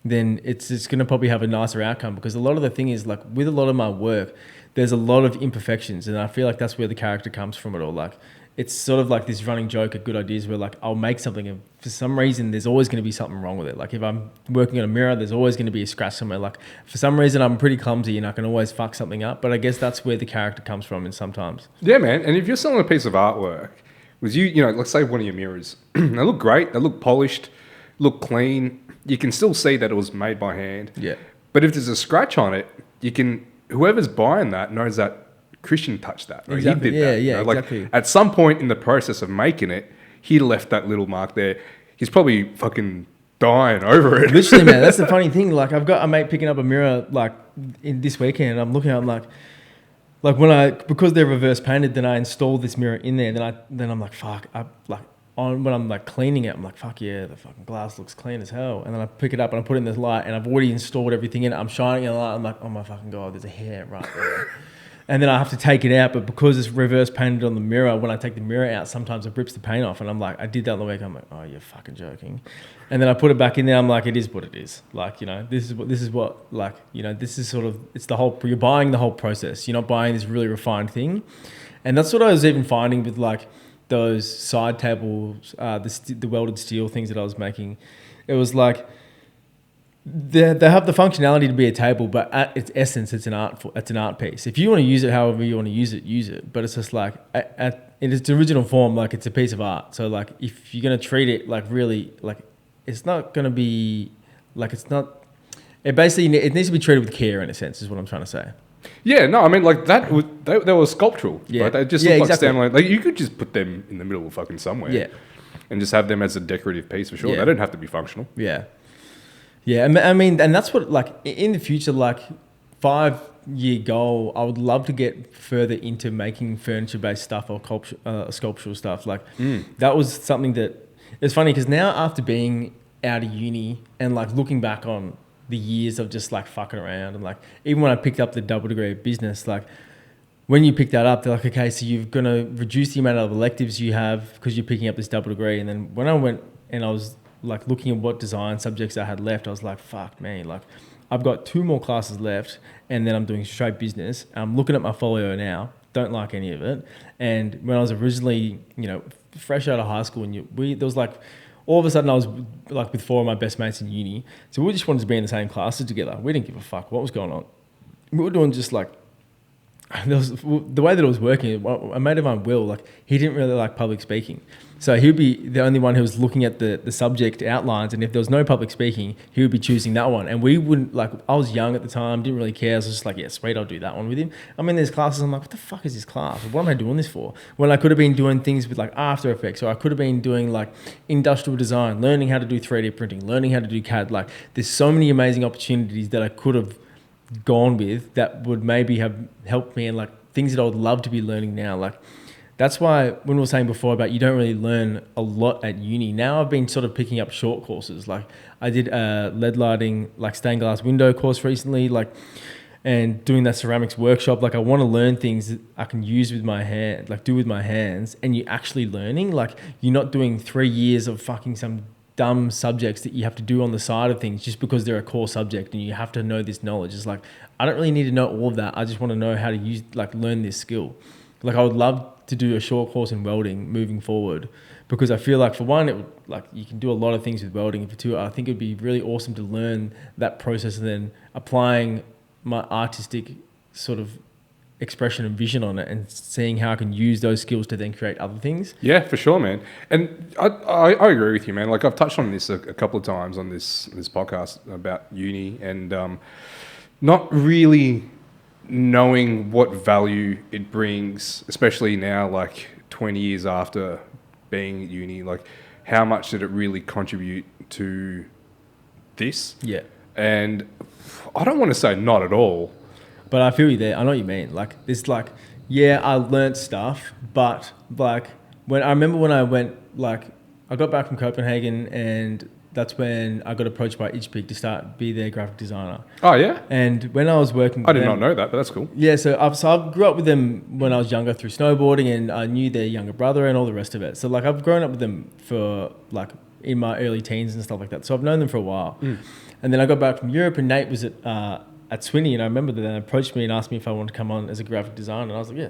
then it's gonna probably have a nicer outcome. Because a lot of the thing is, like, with a lot of my work, there's a lot of imperfections, and I feel like that's where the character comes from it all. Like, it's sort of like this running joke at Good Ideas where, like, I'll make something and for some reason there's always going to be something wrong with it. Like, if I'm working on a mirror, there's always going to be a scratch somewhere. Like, for some reason I'm pretty clumsy and I can always fuck something up. But I guess that's where the character comes from, and sometimes. Yeah, man. And if you're selling a piece of artwork, with you know, let's say one of your mirrors, they look great, they look polished, look clean. You can still see that it was made by hand. Yeah. But if there's a scratch on it, whoever's buying that knows that Christian touched that. Right? Exactly. He did that. Yeah, you know? exactly. Like, at some point in the process of making it, he left that little mark there. He's probably fucking dying over it. Literally, man. That's the funny thing. Like, I've got a mate picking up a mirror like in this weekend, and I'm looking at it, like because they're reverse painted, then I installed this mirror in there. Then I'm like, fuck. When I'm like cleaning it, I'm like, fuck yeah, the fucking glass looks clean as hell. And then I pick it up and I put it in this light, and I've already installed everything in it. I'm shining in the light. I'm like, oh my fucking God, there's a hair right there. And then I have to take it out, but because it's reverse painted on the mirror, when I take the mirror out, sometimes it rips the paint off. And I'm like, I did that the week. I'm like, oh, you're fucking joking. And then I put it back in there. I'm like, it is what it is. Like, you know, this is what, like, you know, this is sort of, it's the whole, you're buying the whole process. You're not buying this really refined thing. And that's what I was even finding with like those side tables, the welded steel things that I was making. It was like, they have the functionality to be a table, but at its essence, it's an art piece. If you want to use it however you want to use it. But it's just like, in its original form, like, it's a piece of art. So like, if you're gonna treat it like really, like, it's not gonna be like, it's not. It needs to be treated with care, in a sense, is what I'm trying to say. Yeah, no, I mean, like, they were sculptural. Yeah, right? They just look like standalone. Like, you could just put them in the middle of fucking somewhere. Yeah. And just have them as a decorative piece for sure. Yeah. They don't have to be functional. Yeah. Yeah, I mean, and that's what, like, in the future, like, 5-year goal, I would love to get further into making furniture-based stuff or sculptural stuff. Like, that was something that, it's funny because now, after being out of uni and, like, looking back on the years of just, like, fucking around, and, like, even when I picked up the double degree of business, like, when you pick that up, they're like, okay, so you're going to reduce the amount of electives you have because you're picking up this double degree. And then when I went and I was like looking at what design subjects I had left, I was like, fuck me, like, I've got 2 more classes left, and then I'm doing straight business. I'm looking at my folio now, don't like any of it. And when I was originally, you know, fresh out of high school, and there was like, all of a sudden I was like with 4 of my best mates in uni, so we just wanted to be in the same classes together. We didn't give a fuck what was going on. We were doing just like, the way that it was working, a mate of mine, Will, like, he didn't really like public speaking. So he would be the only one who was looking at the subject outlines, and if there was no public speaking, he would be choosing that one. And we wouldn't, like, I was young at the time, didn't really care. I was just like, yeah, sweet, I'll do that one with him. I'm in these classes, I'm like, what the fuck is this class? What am I doing this for? When I could have been doing things with like After Effects, or I could have been doing like industrial design, learning how to do 3D printing, learning how to do CAD. Like, there's so many amazing opportunities that I could have gone with that would maybe have helped me, and like things that I would love to be learning now. Like, that's why when we were saying before about you don't really learn a lot at uni, now I've been sort of picking up short courses. Like, I did a lead lighting, like stained glass window course recently, like, and doing that ceramics workshop. Like, I want to learn things that I can use with my hand, like do with my hands, and you're actually learning. Like, you're not doing 3 years of fucking some dumb subjects that you have to do on the side of things just because they're a core subject and you have to know this knowledge. It's like, I don't really need to know all of that. I just want to know how to use, like, learn this skill. Like, I would love to do a short course in welding moving forward, because I feel like, for one, it would, like, you can do a lot of things with welding, and for two, I think it'd be really awesome to learn that process and then applying my artistic sort of expression and vision on it, and seeing how I can use those skills to then create other things. Yeah, for sure, man. And I agree with you, man. Like, I've touched on this a couple of times on this podcast about uni, and not really knowing what value it brings, especially now, like 20 years after being at uni. Like, how much did it really contribute to this? Yeah. And I don't want to say not at all, but I feel you there. I know what you mean. Like, it's like, yeah, I learnt stuff, but like, when I remember when I went, like, I got back from Copenhagen, and that's when I got approached by Itchpeak to be their graphic designer. Oh, yeah? And when I was working with I did them, not know that, but that's cool. Yeah, so I grew up with them when I was younger through snowboarding, and I knew their younger brother and all the rest of it. So like I've grown up with them for like in my early teens and stuff like that. So I've known them for a while. And then I got back from Europe, and Nate was at Swinney, and I remember that they approached me and asked me if I wanted to come on as a graphic designer, and I was like, yeah,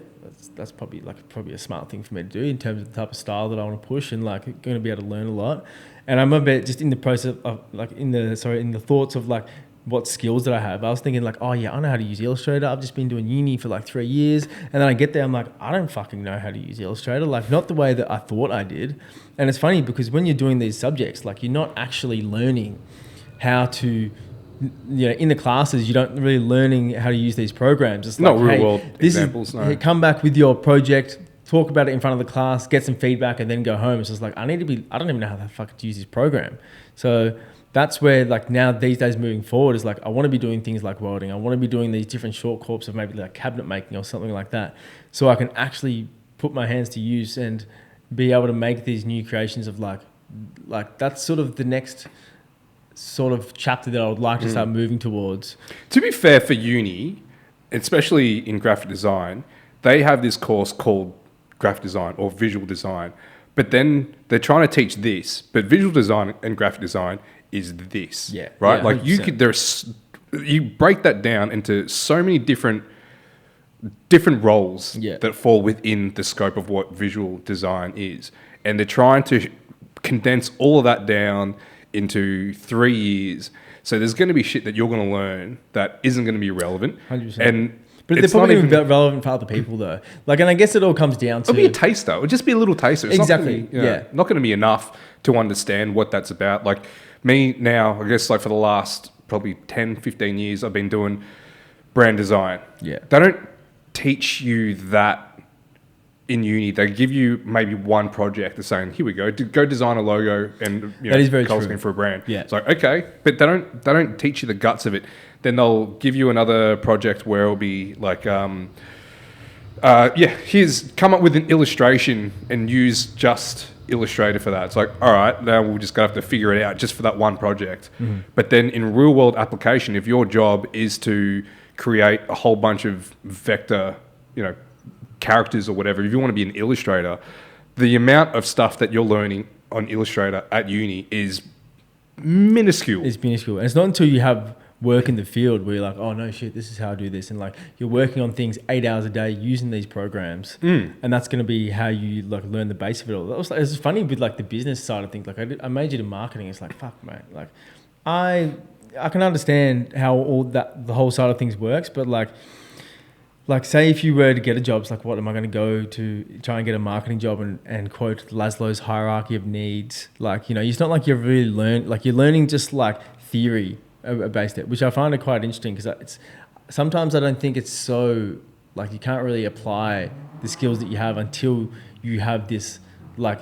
that's probably a smart thing for me to do in terms of the type of style that I want to push, and like going to be able to learn a lot. And I remember just in the process of like in the thoughts of like what skills that I have, I was thinking like, oh yeah, I know how to use Illustrator. I've just been doing uni for like 3 years, and then I get there, I'm like, I don't fucking know how to use Illustrator, like not the way that I thought I did. And it's funny because when you're doing these subjects, like you're not actually learning how to, in the classes, you don't really learning how to use these programs. It's not like, real world examples. No. Hey, come back with your project, talk about it in front of the class, get some feedback, and then go home. It's just like, I don't even know how the fuck to use this program. So that's where like now these days moving forward is like, I want to be doing things like welding. I want to be doing these different short corps of maybe like cabinet making or something like that. So I can actually put my hands to use and be able to make these new creations of like that's sort of the next sort of chapter that I would like to start moving towards. To be fair, for uni, especially in graphic design, they have this course called graphic design or visual design, but then they're trying to teach this, but visual design and graphic design is this, right? Like 100%. You break that down into so many different roles that fall within the scope of what visual design is, and they're trying to condense all of that down into 3 years. So there's going to be shit that you're going to learn that isn't going to be relevant. 100%. But they're probably going to be relevant for other people though. Like, and I guess it all comes down to... It'll be a taster. It'll just be a little taster. It's exactly. Not going to be enough to understand what that's about. Like me now, I guess like for the last probably 10, 15 years, I've been doing brand design. Yeah. They don't teach you that in uni. They give you maybe one project. They're saying, here we go, go design a logo and that is very color true. scheme for a brand. Yeah. It's like, okay, but they don't teach you the guts of it. Then they'll give you another project where it'll be like, here's come up with an illustration and use just Illustrator for that. It's like, all right, now we're just gonna have to figure it out just for that one project. Mm-hmm. But then in real world application, if your job is to create a whole bunch of vector, characters or whatever, if you want to be an illustrator, the amount of stuff that you're learning on Illustrator at uni is minuscule. It's minuscule. And it's not until you have work in the field where you're like, oh no shit, this is how I do this, and like you're working on things 8 hours a day using these programs, and that's going to be how you like learn the base of it all. It's funny with like the business side of things. Like I majored in marketing. It's like, fuck mate, like I can understand how all that the whole side of things works, but like say if you were to get a job, it's like, what am I going to go to try and get a marketing job and quote Maslow's hierarchy of needs? Like, it's not like you're really you're learning just like theory based it, which I find it quite interesting because sometimes I don't think it's so like you can't really apply the skills that you have until you have this like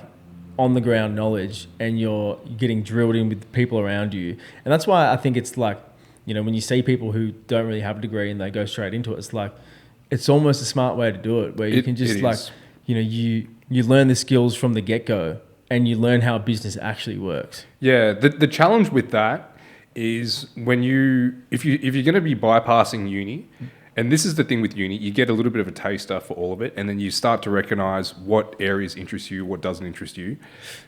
on the ground knowledge and you're getting drilled in with people around you. And that's why I think it's like, when you see people who don't really have a degree and they go straight into it, it's like, it's almost a smart way to do it where you can just like, you learn the skills from the get-go and you learn how business actually works. Yeah. The challenge with that is when if you're going to be bypassing uni, and this is the thing with uni, you get a little bit of a taster for all of it, and then you start to recognize what areas interest you, what doesn't interest you.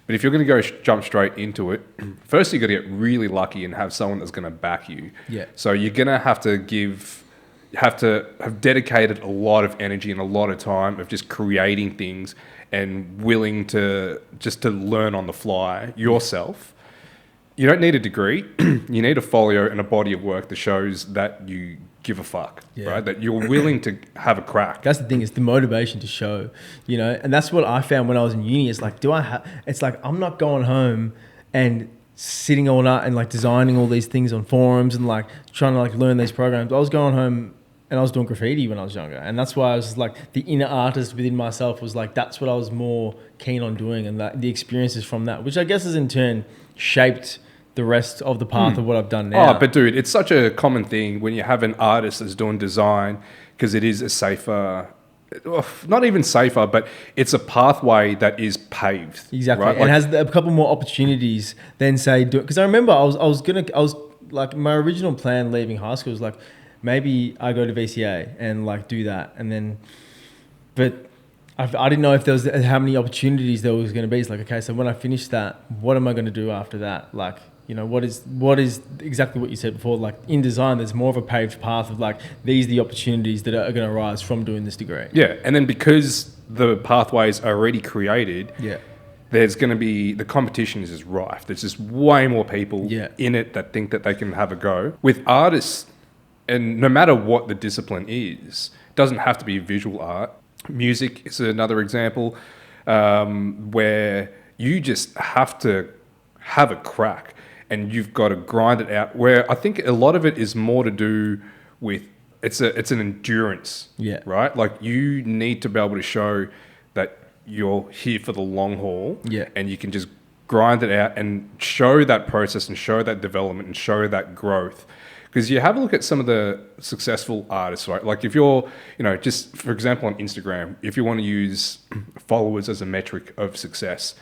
But if you're going to jump straight into it, first you got to get really lucky and have someone that's going to back you. Yeah. So you're going to have dedicated a lot of energy and a lot of time of just creating things and willing to learn on the fly yourself. You don't need a degree. You need a folio and a body of work that shows that you give a fuck, right? That you're willing to have a crack. That's the thing. It's the motivation to show, and that's what I found when I was in uni. It's like, it's like, I'm not going home and sitting all night and like designing all these things on forums and like trying to like learn these programs. I was going home and I was doing graffiti when I was younger. And that's why I was like, the inner artist within myself was like, that's what I was more keen on doing. And that the experiences from that, which I guess has in turn shaped the rest of the path of what I've done now. Oh, but dude, it's such a common thing when you have an artist that's doing design because it is a safer not even safer, but it's a pathway that is paved. Exactly, right? and has a couple more opportunities than say do it. Because I remember I was like my original plan leaving high school was like maybe I go to VCA and like do that, and then but I didn't know if there was how many opportunities there was going to be. It's like, okay, so when I finish that, what am I going to do after that? Like, you know, what is exactly what you said before? Like in design, there's more of a paved path of like these are the opportunities that are going to arise from doing this degree. Yeah, and then because the pathways are already created, there's going to be the competition is just rife. There's just way more people in it that think that they can have a go. With artists, and no matter what the discipline is, it doesn't have to be visual art. Music is another example where you just have to have a crack and you've got to grind it out. Where I think a lot of it is more to do with it's an endurance, right? Like you need to be able to show that you're here for the long haul, and you can just grind it out and show that process and show that development and show that growth. Because you have a look at some of the successful artists, right? Like if you're, you know, just for example on Instagram, if you want to use followers as a metric of success,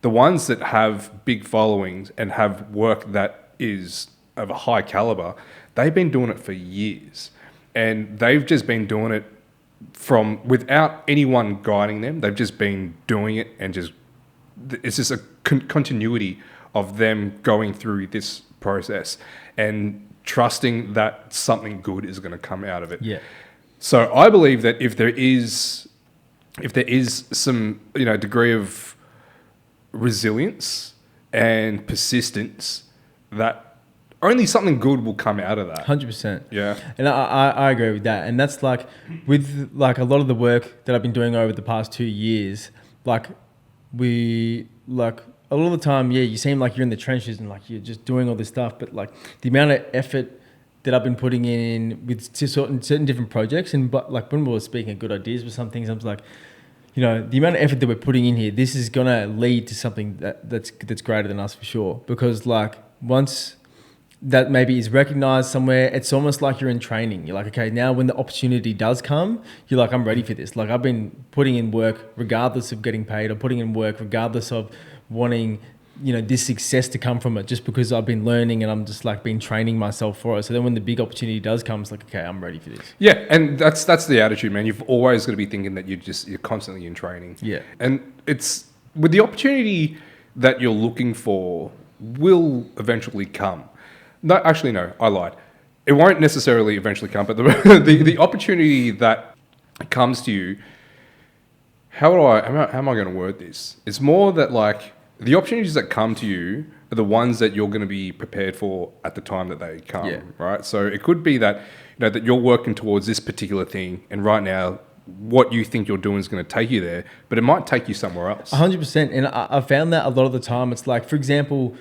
the ones that have big followings and have work that is of a high caliber, they've been doing it for years. And they've just been doing it from without anyone guiding them. They've just been doing it and just, it's just a continuity of them going through this process and trusting that something good is going to come out of it. Yeah. So I believe that if there is some, you know, degree of resilience and persistence, that only something good will come out of that. 100%. Yeah. And I agree with that. And that's like with like a lot of the work that I've been doing over the past 2 years, like we like a lot of the time, you seem like you're in the trenches and like you're just doing all this stuff, but like the amount of effort that I've been putting in with certain different projects, and but like when we were speaking of good ideas with some things, I was like, you know, the amount of effort that we're putting in here, this is gonna lead to something that's greater than us for sure. Because like once that maybe is recognized somewhere, it's almost like you're in training. You're like, okay, now when the opportunity does come, you're like, I'm ready for this. Like I've been putting in work regardless of getting paid, or putting in work regardless of wanting, you know, this success to come from it, just because I've been learning and I'm just like been training myself for it. So then when the big opportunity does come, it's like, okay, I'm ready for this. Yeah, and that's the attitude, man. You've always got to be thinking that you're constantly in training. Yeah. And it's with the opportunity that you're looking for will eventually come. No, actually, no, I lied. It won't necessarily eventually come, but the opportunity that comes to you, how am I going to word this? It's more that like the opportunities that come to you are the ones that you're going to be prepared for at the time that they come, right? So it could be that, you know, that you're working towards this particular thing, and right now what you think you're doing is going to take you there, but it might take you somewhere else. 100%. And I found that a lot of the time, it's like, for example,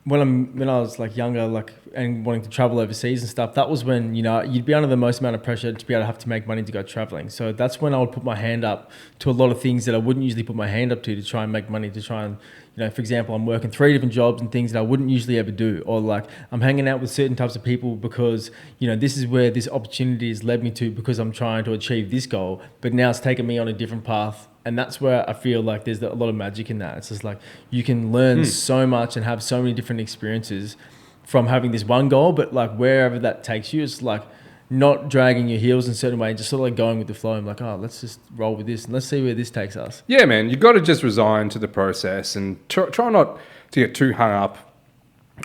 when I was like younger, like and wanting to travel overseas and stuff, that was when, you know, you'd be under the most amount of pressure to be able to have to make money to go traveling. So that's when I would put my hand up to a lot of things that I wouldn't usually put my hand up to try and make money, to try and, you know, for example, I'm working 3 different jobs and things that I wouldn't usually ever do, or like I'm hanging out with certain types of people because, you know, this is where this opportunity has led me to, because I'm trying to achieve this goal, but now it's taken me on a different path. And that's where I feel like there's a lot of magic in that. It's just like you can learn so much and have so many different experiences from having this one goal, but like wherever that takes you, it's like not dragging your heels in a certain way, just sort of like going with the flow. I'm like, oh, let's just roll with this and let's see where this takes us. Yeah, man, you got to just resign to the process and try not to get too hung up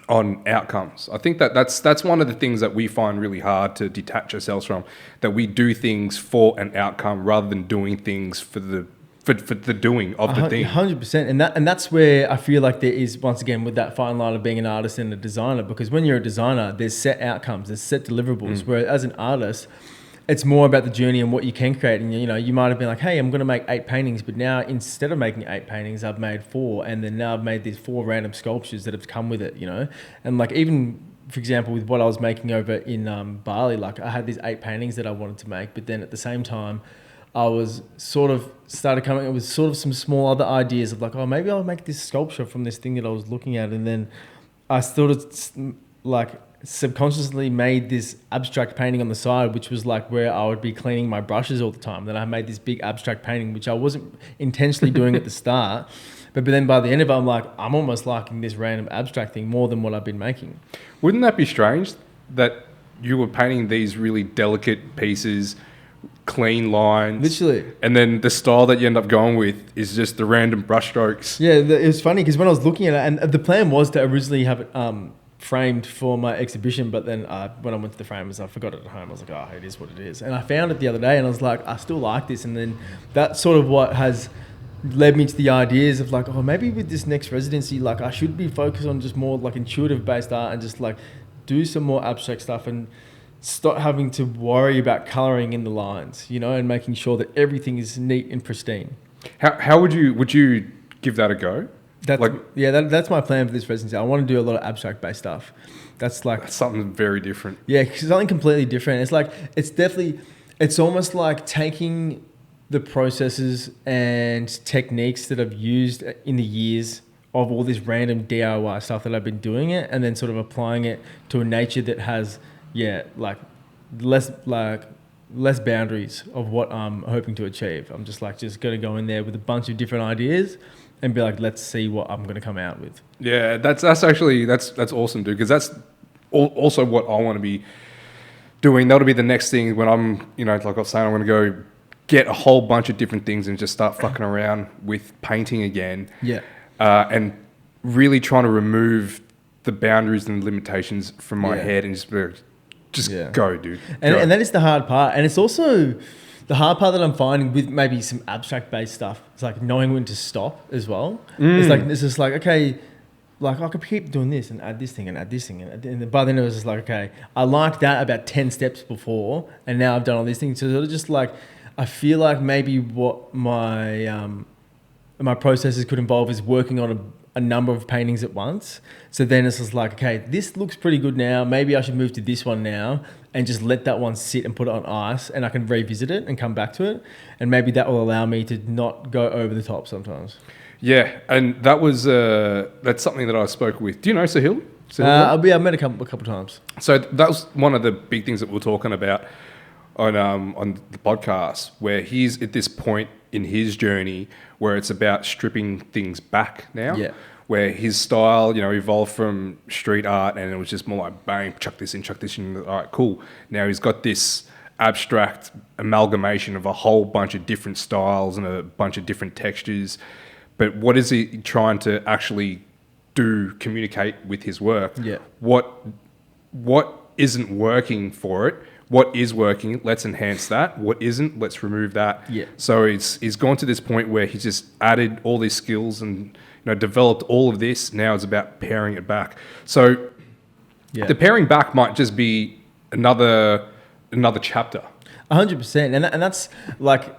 on outcomes. I think that's one of the things that we find really hard to detach ourselves from, that we do things for an outcome rather than doing things for the doing of the thing. 100%. And that's where I feel like there is, once again, with that fine line of being an artist and a designer, because when you're a designer, there's set outcomes, there's set deliverables, whereas as an artist, it's more about the journey and what you can create. And, you know, you might have been like, hey, I'm going to make 8 paintings, but now instead of making 8 paintings, I've made 4, and then now I've made these 4 random sculptures that have come with it, you know? And like, even for example, with what I was making over in Bali, like I had these 8 paintings that I wanted to make, but then at the same time, I was sort of started coming up with sort of some small other ideas of like, oh, maybe I'll make this sculpture from this thing that I was looking at. And then I sort of like subconsciously made this abstract painting on the side, which was like where I would be cleaning my brushes all the time. Then I made this big abstract painting, which I wasn't intentionally doing at the start. But then by the end of it, I'm like, I'm almost liking this random abstract thing more than what I've been making. Wouldn't that be strange that you were painting these really delicate pieces, clean lines, Literally, and then the style that you end up going with is just the random brushstrokes? yeah, it was funny because when I was looking at it, and the plan was to originally have it framed for my exhibition, but then when I went to the framers, I forgot it at home. I was like, oh, it is what it is. And I found it the other day, and I was like, I still like this. And then that's sort of what has led me to the ideas of like, oh, maybe with this next residency, like I should be focused on just more like intuitive based art and just like do some more abstract stuff and stop having to worry about coloring in the lines, you know, and making sure that everything is neat and pristine. How would you give that a go? That's my plan for this residency. I want to do a lot of abstract based stuff. That's something very different. Yeah, something completely different. It's almost like taking the processes and techniques that I've used in the years of all this random DIY stuff that I've been doing it, and then sort of applying it to a nature that has, less boundaries of what I'm hoping to achieve. I'm just going to go in there with a bunch of different ideas and be like, let's see what I'm going to come out with. Yeah, that's awesome, dude. Because that's also what I want to be doing. That'll be the next thing when I'm, like I was saying, I'm going to go get a whole bunch of different things and just start fucking around with painting again. Yeah. And really trying to remove the boundaries and limitations from my head and just go, dude. And that is the hard part. And it's also the hard part that I'm finding with maybe some abstract based stuff. It's like knowing when to stop as well. It's just like, okay, like I could keep doing this and add this thing and add this thing. And by then it was just like, okay, I liked that about 10 steps before. And now I've done all these things. So it's just like, I feel like maybe what my processes could involve is working on a number of paintings at once. So then it's just like, okay, this looks pretty good now. Maybe I should move to this one now and just let that one sit and put it on ice, and I can revisit it and come back to it. And maybe that will allow me to not go over the top sometimes. Yeah, and that's something that I spoke with. Do you know Sahil? I've met a couple times. So that was one of the big things that we're talking about on the podcast, where he's at this point in his journey where it's about stripping things back now. Yeah. Where his style, evolved from street art, and it was just more like bang, chuck this in. All right, cool. Now he's got this abstract amalgamation of a whole bunch of different styles and a bunch of different textures. But what is he trying to actually communicate with his work? Yeah. What isn't working for it? What is working? Let's enhance that. What isn't? Let's remove that. Yeah. So he's gone to this point where he's just added all these skills and developed all of this. Now it's about paring it back. So the paring back might just be another chapter. 100%, and that's like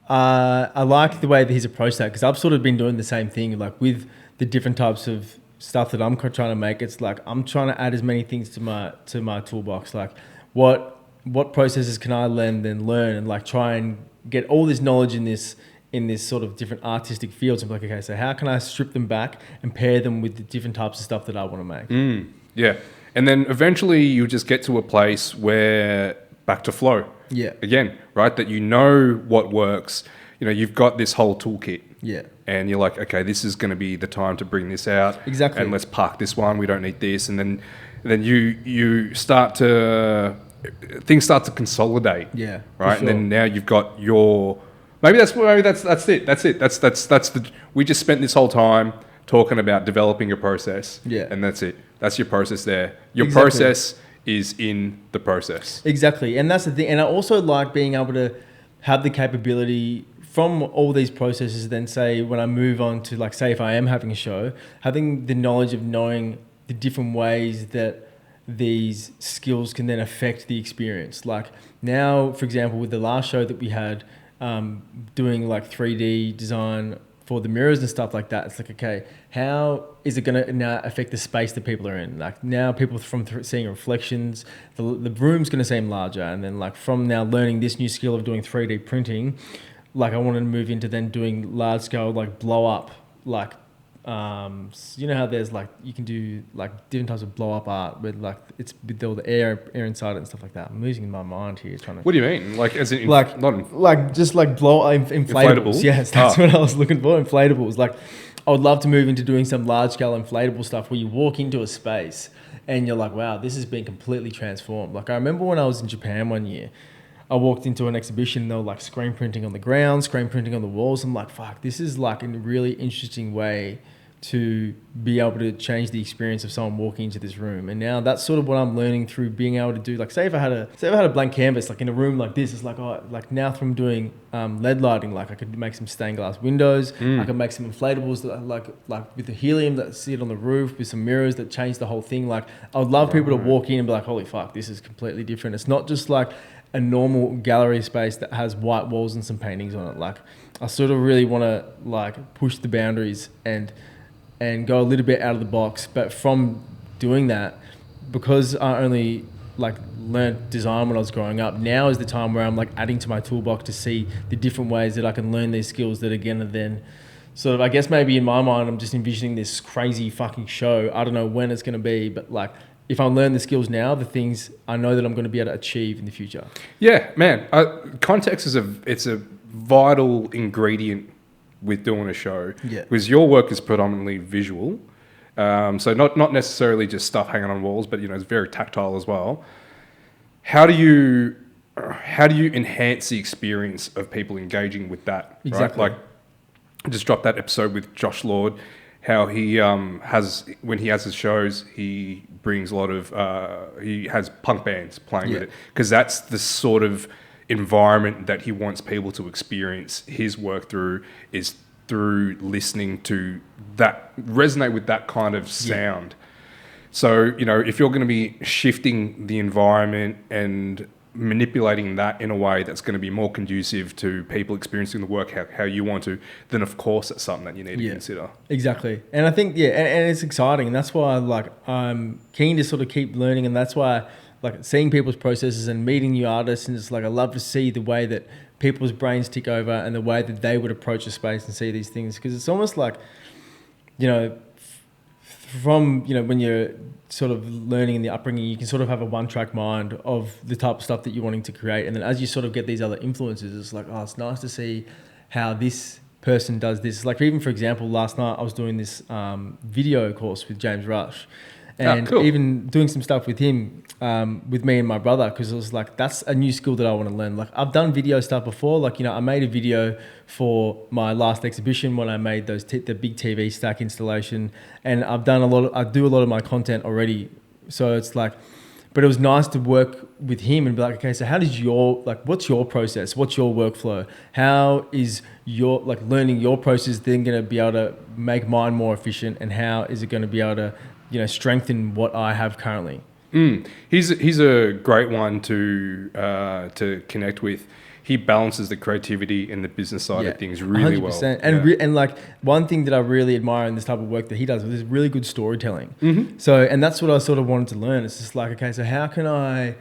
I like the way that he's approached that, because I've sort of been doing the same thing, like with the different types of stuff that I'm trying to make. It's like I'm trying to add as many things to my toolbox. Like what processes can I learn and like try and get all this knowledge in this sort of different artistic fields. I'm like, okay, so how can I strip them back and pair them with the different types of stuff that I want to make? Yeah. And then eventually you just get to a place where back to flow. Yeah. Again, right? That what works. You've got this whole toolkit. Yeah. And you're like, okay, this is going to be the time to bring this out. Exactly. And let's park this one. We don't need this. And then you start to... things start to consolidate. Yeah. Right. Sure. And then now you've got your... Maybe that's it. We just spent this whole time talking about developing your process. Yeah. And that's it. That's your process there. Your process is in the process. Exactly. And that's the thing. And I also like being able to have the capability from all these processes, then say when I move on to, like, say if I am having a show, having the knowledge of knowing the different ways that these skills can then affect the experience. Like now, for example, with the last show that we had, doing like 3D design for the mirrors and stuff like that, it's like, okay, how is it going to now affect the space that people are in? Like now people from seeing reflections, the room's going to seem larger. And then like from now learning this new skill of doing 3D printing, like I wanted to move into then doing large scale, like blow up, like you know how there's like you can do like different types of blow up art with like it's with all the air inside it and stuff like that. I'm losing my mind here trying to. What do you mean? Like as in like not in, like just like inflatables. inflatable? Yes, that's what I was looking for. Inflatables. Like I would love to move into doing some large scale inflatable stuff where you walk into a space and you're like, wow, this has been completely transformed. Like I remember when I was in Japan one year. I walked into an exhibition, they were like screen printing on the ground, screen printing on the walls. I'm like, fuck, this is like a really interesting way to be able to change the experience of someone walking into this room. And now that's sort of what I'm learning through being able to do. Like say if I had a blank canvas, like in a room like this, it's like, oh, like now from doing LED lighting, like I could make some stained glass windows. I could make some inflatables that like with the helium that sit on the roof with some mirrors that change the whole thing. Like I would love people to walk in and be like, holy fuck, this is completely different. It's not just like a normal gallery space that has white walls and some paintings on it. Like I sort of really want to like push the boundaries and go a little bit out of the box. But from doing that, because I only like learned design when I was growing up, now is the time where I'm like adding to my toolbox to see the different ways that I can learn these skills that again are then sort of, I guess maybe in my mind, I'm just envisioning this crazy fucking show. I don't know when it's going to be, but like if I learn the skills now, the things I know that I'm going to be able to achieve in the future. Yeah, man. Context is it's a vital ingredient with doing a show. Yeah. Because your work is predominantly visual. So not necessarily just stuff hanging on walls, but it's very tactile as well. How do you enhance the experience of people engaging with that? Exactly. Right? Like I just dropped that episode with Josh Lord, how he when he has his shows, he brings a lot of he has punk bands playing with it, because that's the sort of environment that he wants people to experience his work through, is through listening to that, resonate with that kind of sound. So if you're going to be shifting the environment and manipulating that in a way that's going to be more conducive to people experiencing the work how you want to, then of course that's something that you need to consider. Exactly. And I think and it's exciting, and that's why I'm keen to sort of keep learning, and that's why seeing people's processes and meeting new artists, and it's I love to see the way that people's brains tick over and the way that they would approach a space and see these things, because it's almost like from when you're sort of learning in the upbringing, you can sort of have a one-track mind of the type of stuff that you're wanting to create, and then as you sort of get these other influences, it's like, oh, it's nice to see how this person does this. Like even for example, last night I was doing this video course with James Rush, and cool. even doing some stuff with him, with me and my brother, because it was like, that's a new skill that I want to learn. Like I've done video stuff before, I made a video for my last exhibition when I made those the big TV stack installation, and I do a lot of my content already. So it's like, but it was nice to work with him and be like, okay, so how does what's your process? What's your workflow? How is your learning your process then going to be able to make mine more efficient, and how is it going to be able to strengthen what I have currently? He's a great one to connect with. He balances the creativity and the business side of things really 100%. Well. And one thing that I really admire in this type of work that he does is really good storytelling. Mm-hmm. So, and that's what I sort of wanted to learn. It's just okay, so how can I,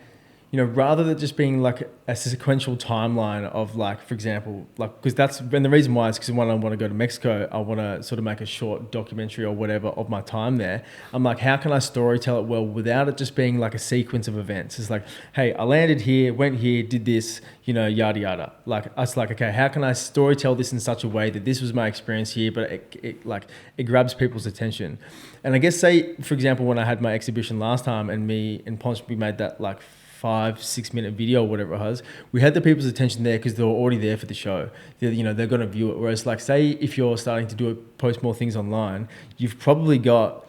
rather than just being a sequential timeline of for example, because and the reason why is because when I want to go to Mexico, I want to sort of make a short documentary or whatever of my time there. I'm how can I storytell it well without it just being a sequence of events? It's hey, I landed here, went here, did this, yada, yada. Okay, how can I storytell this in such a way that this was my experience here, but it grabs people's attention. And I guess say, for example, when I had my exhibition last time and me and Ponch, we made that 5-6 minute video or whatever it was, we had the people's attention there because they were already there for the show. They're going to view it. Whereas say if you're starting to post more things online, you've probably got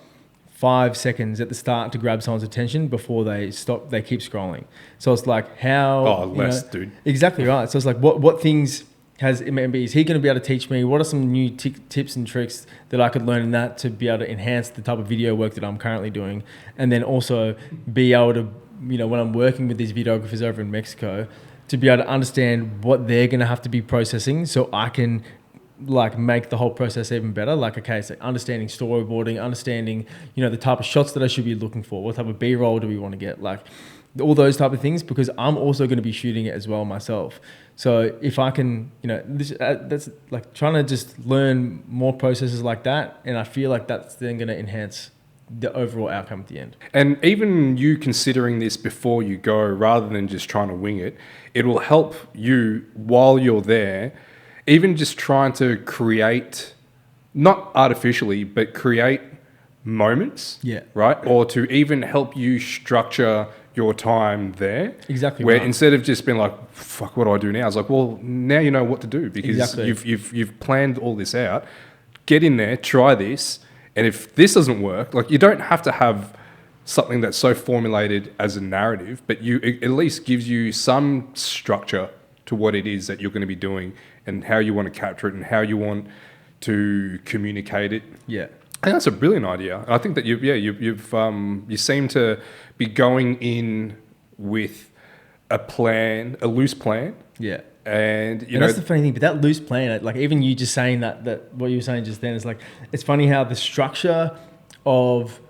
5 seconds at the start to grab someone's attention before they keep scrolling. So it's how... Oh, less, dude. Exactly right. So it's what things is he going to be able to teach me? What are some new tips and tricks that I could learn in that to be able to enhance the type of video work that I'm currently doing? And then also be able to, when I'm working with these videographers over in Mexico, to be able to understand what they're going to have to be processing so I can make the whole process even better. Okay, so understanding storyboarding, understanding, the type of shots that I should be looking for, what type of B-roll do we want to get? all those type of things, because I'm also going to be shooting it as well myself. So if I can, that's like trying to just learn more processes like that. And I feel like that's then going to enhance the overall outcome at the end. And even you considering this before you go, rather than just trying to wing it, it will help you while you're there, even just trying to create, not artificially, but create moments, right? Or to even help you structure your time there. Exactly. Where right. instead of just being like, fuck, what do I do now? It's like, well, now you know what to do, because Exactly. you've planned all this out. Get in there, try this. And if this doesn't work, like, you don't have to have something that's so formulated as a narrative, but it at least gives you some structure to what it is that you're going to be doing and how you want to capture it and how you want to communicate it. Yeah. I think that's a brilliant idea. And I think that you seem to be going in with a plan, a loose plan. Yeah. And that's the funny thing, but that loose plan, like even you just saying that what you were saying just then is like, it's funny how the structure of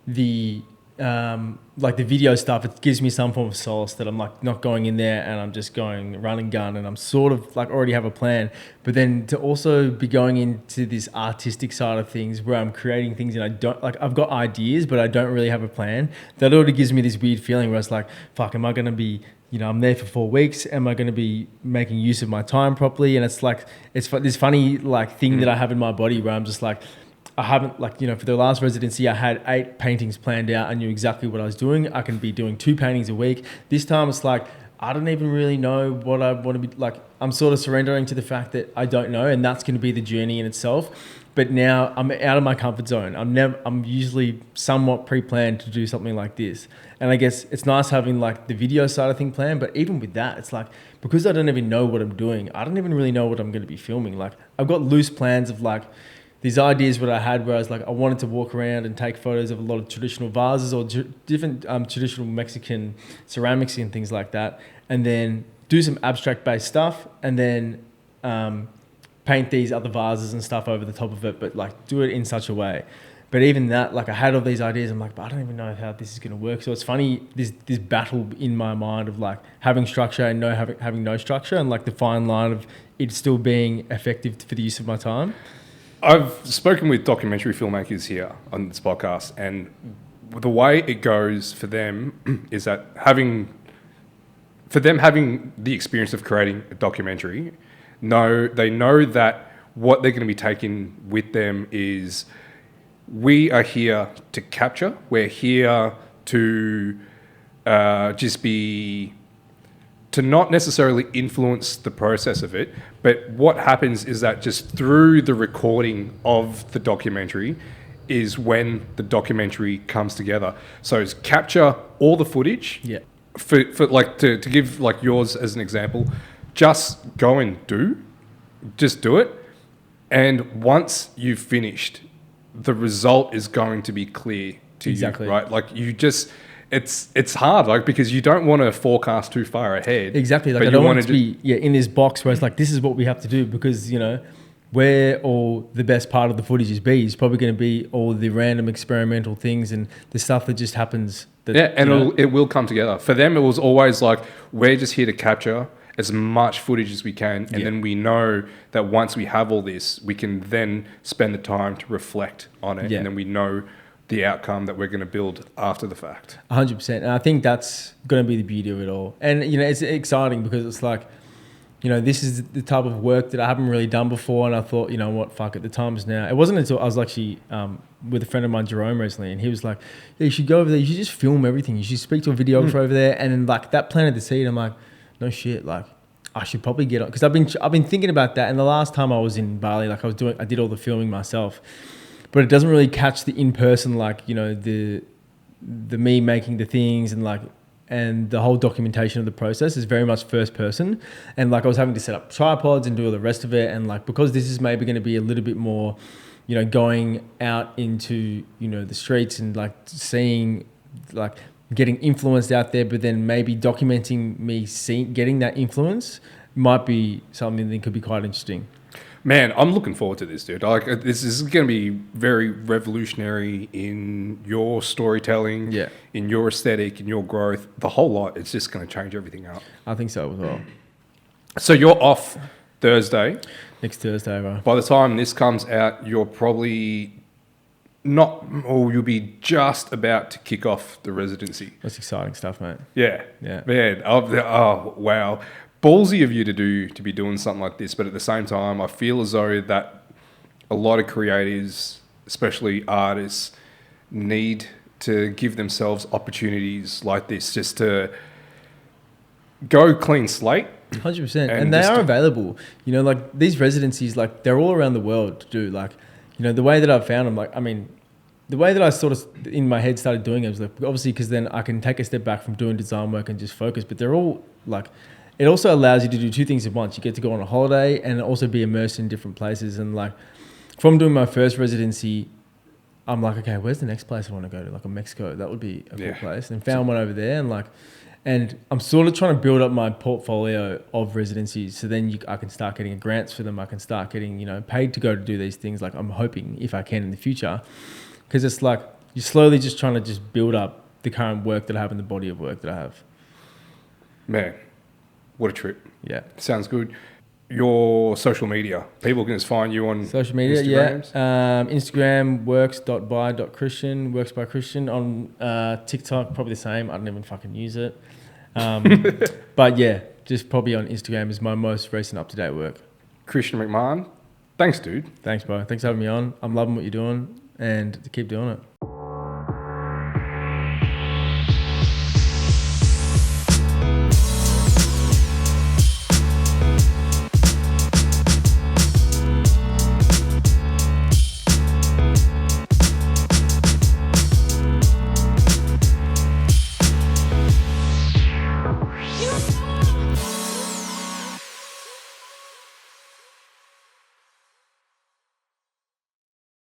the like the video stuff, it gives me some form of solace that I'm like not going in there and I'm just going run and gun and I'm sort of like already have a plan. But then to also be going into this artistic side of things where I'm creating things and I don't, like, I've got ideas but I don't really have a plan, that already gives me this weird feeling where it's like, fuck, am I going to be, I'm there for 4 weeks. Am I going to be making use of my time properly? And it's like, it's this funny like thing that I have in my body where I'm just like, I haven't, like, for the last residency, I had 8 paintings planned out. I knew exactly what I was doing. I can be doing 2 paintings a week. This time it's like, I don't even really know what I want to be like. I'm sort of surrendering to the fact that I don't know. And that's going to be the journey in itself. But now I'm out of my comfort zone. I'm usually somewhat pre-planned to do something like this. And I guess it's nice having like the video side of thing planned, but even with that, it's like, because I don't even know what I'm doing, I don't even really know what I'm going to be filming. Like, I've got loose plans of like these ideas that I had where I was like, I wanted to walk around and take photos of a lot of traditional vases or different traditional Mexican ceramics and things like that. And then do some abstract based stuff and then paint these other vases and stuff over the top of it, but like do it in such a way. But even that, like, I had all these ideas. I'm like, but I don't even know how this is going to work. So it's funny, this battle in my mind of like having structure and having no structure, and like the fine line of it still being effective for the use of my time. I've spoken with documentary filmmakers here on this podcast, and the way it goes for them is that having the experience of creating a documentary, they know that what they're going to be taking with them is, we are here to capture. We're here to to not necessarily influence the process of it, but what happens is that just through the recording of the documentary is when the documentary comes together. So it's capture all the footage. Yeah. For like to give like yours as an example, just go and just do it. And once you've finished, the result is going to be clear to you, right? Like it's hard, like, because you don't want to forecast too far ahead. Exactly. Like, I don't want it to be in this box where it's like, this is what we have to do, because, where all the best part of the footage is probably going to be all the random experimental things and the stuff that just happens. It will come together. For them, it was always like, we're just here to capture as much footage as we can, and then we know that once we have all this, we can then spend the time to reflect on it, and then we know the outcome that we're going to build after the fact. 100%. And I think that's going to be the beauty of it all. And, it's exciting because it's like, this is the type of work that I haven't really done before. And I thought, what, fuck it, the time is now. It wasn't until I was actually with a friend of mine, Jerome, recently, and he was like, yeah, you should go over there. You should just film everything. You should speak to a videographer over there. And then like that planted the seed. I'm like, no shit, like I should probably get on, because I've been thinking about that. And the last time I was in Bali, like I did all the filming myself, but it doesn't really catch the in-person, like, the me making the things and the whole documentation of the process is very much first person. And like I was having to set up tripods and do all the rest of it. And like, because this is maybe going to be a little bit more, going out into, the streets and like seeing, like getting influenced out there, but then maybe documenting me getting that influence might be something that could be quite interesting. Man, I'm looking forward to this, dude. Like, this is going to be very revolutionary in your storytelling, Yeah. in your aesthetic, in your growth, the whole lot. It's just going to change everything up. I think so as well. So you're off Thursday. Next Thursday, bro. By the time this comes out, you're probably not, or you'll be just about to kick off the residency. That's exciting stuff, mate. Yeah. Yeah. Man, oh, wow. Ballsy of you to be doing something like this, but at the same time, I feel as though that a lot of creators, especially artists, need to give themselves opportunities like this, just to go clean slate. 100%. And they are available. You know, like these residencies, like they're all around the world to do. Like, you know, the way that I've found them, like, I mean, the way that I sort of in my head started doing it was like, obviously, because then I can take a step back from doing design work and just focus. But they're all like, it also allows you to do two things at once. You get to go on a holiday and also be immersed in different places. And like, from doing my first residency, I'm like, okay, where's the next place I want to go to? Like, Mexico, that would be a cool place. And found one over there, and like, and I'm sort of trying to build up my portfolio of residencies. So then I can start getting grants for them. I can start getting, you know, paid to go to do these things. Like, I'm hoping if I can in the future, because it's like you're slowly just trying to just build up the current work that I have and the body of work that I have. Man, what a trip. Yeah. Sounds good. Your social media. People can just find you on social media, Instagrams. yeah. Instagram, works.by.christian, works by Christian. On TikTok, probably the same. I don't even fucking use it. But yeah, just probably on Instagram is my most recent up-to-date work. Christian McMahon. Thanks, dude. Thanks, bro. Thanks for having me on. I'm loving what you're doing, and keep doing it.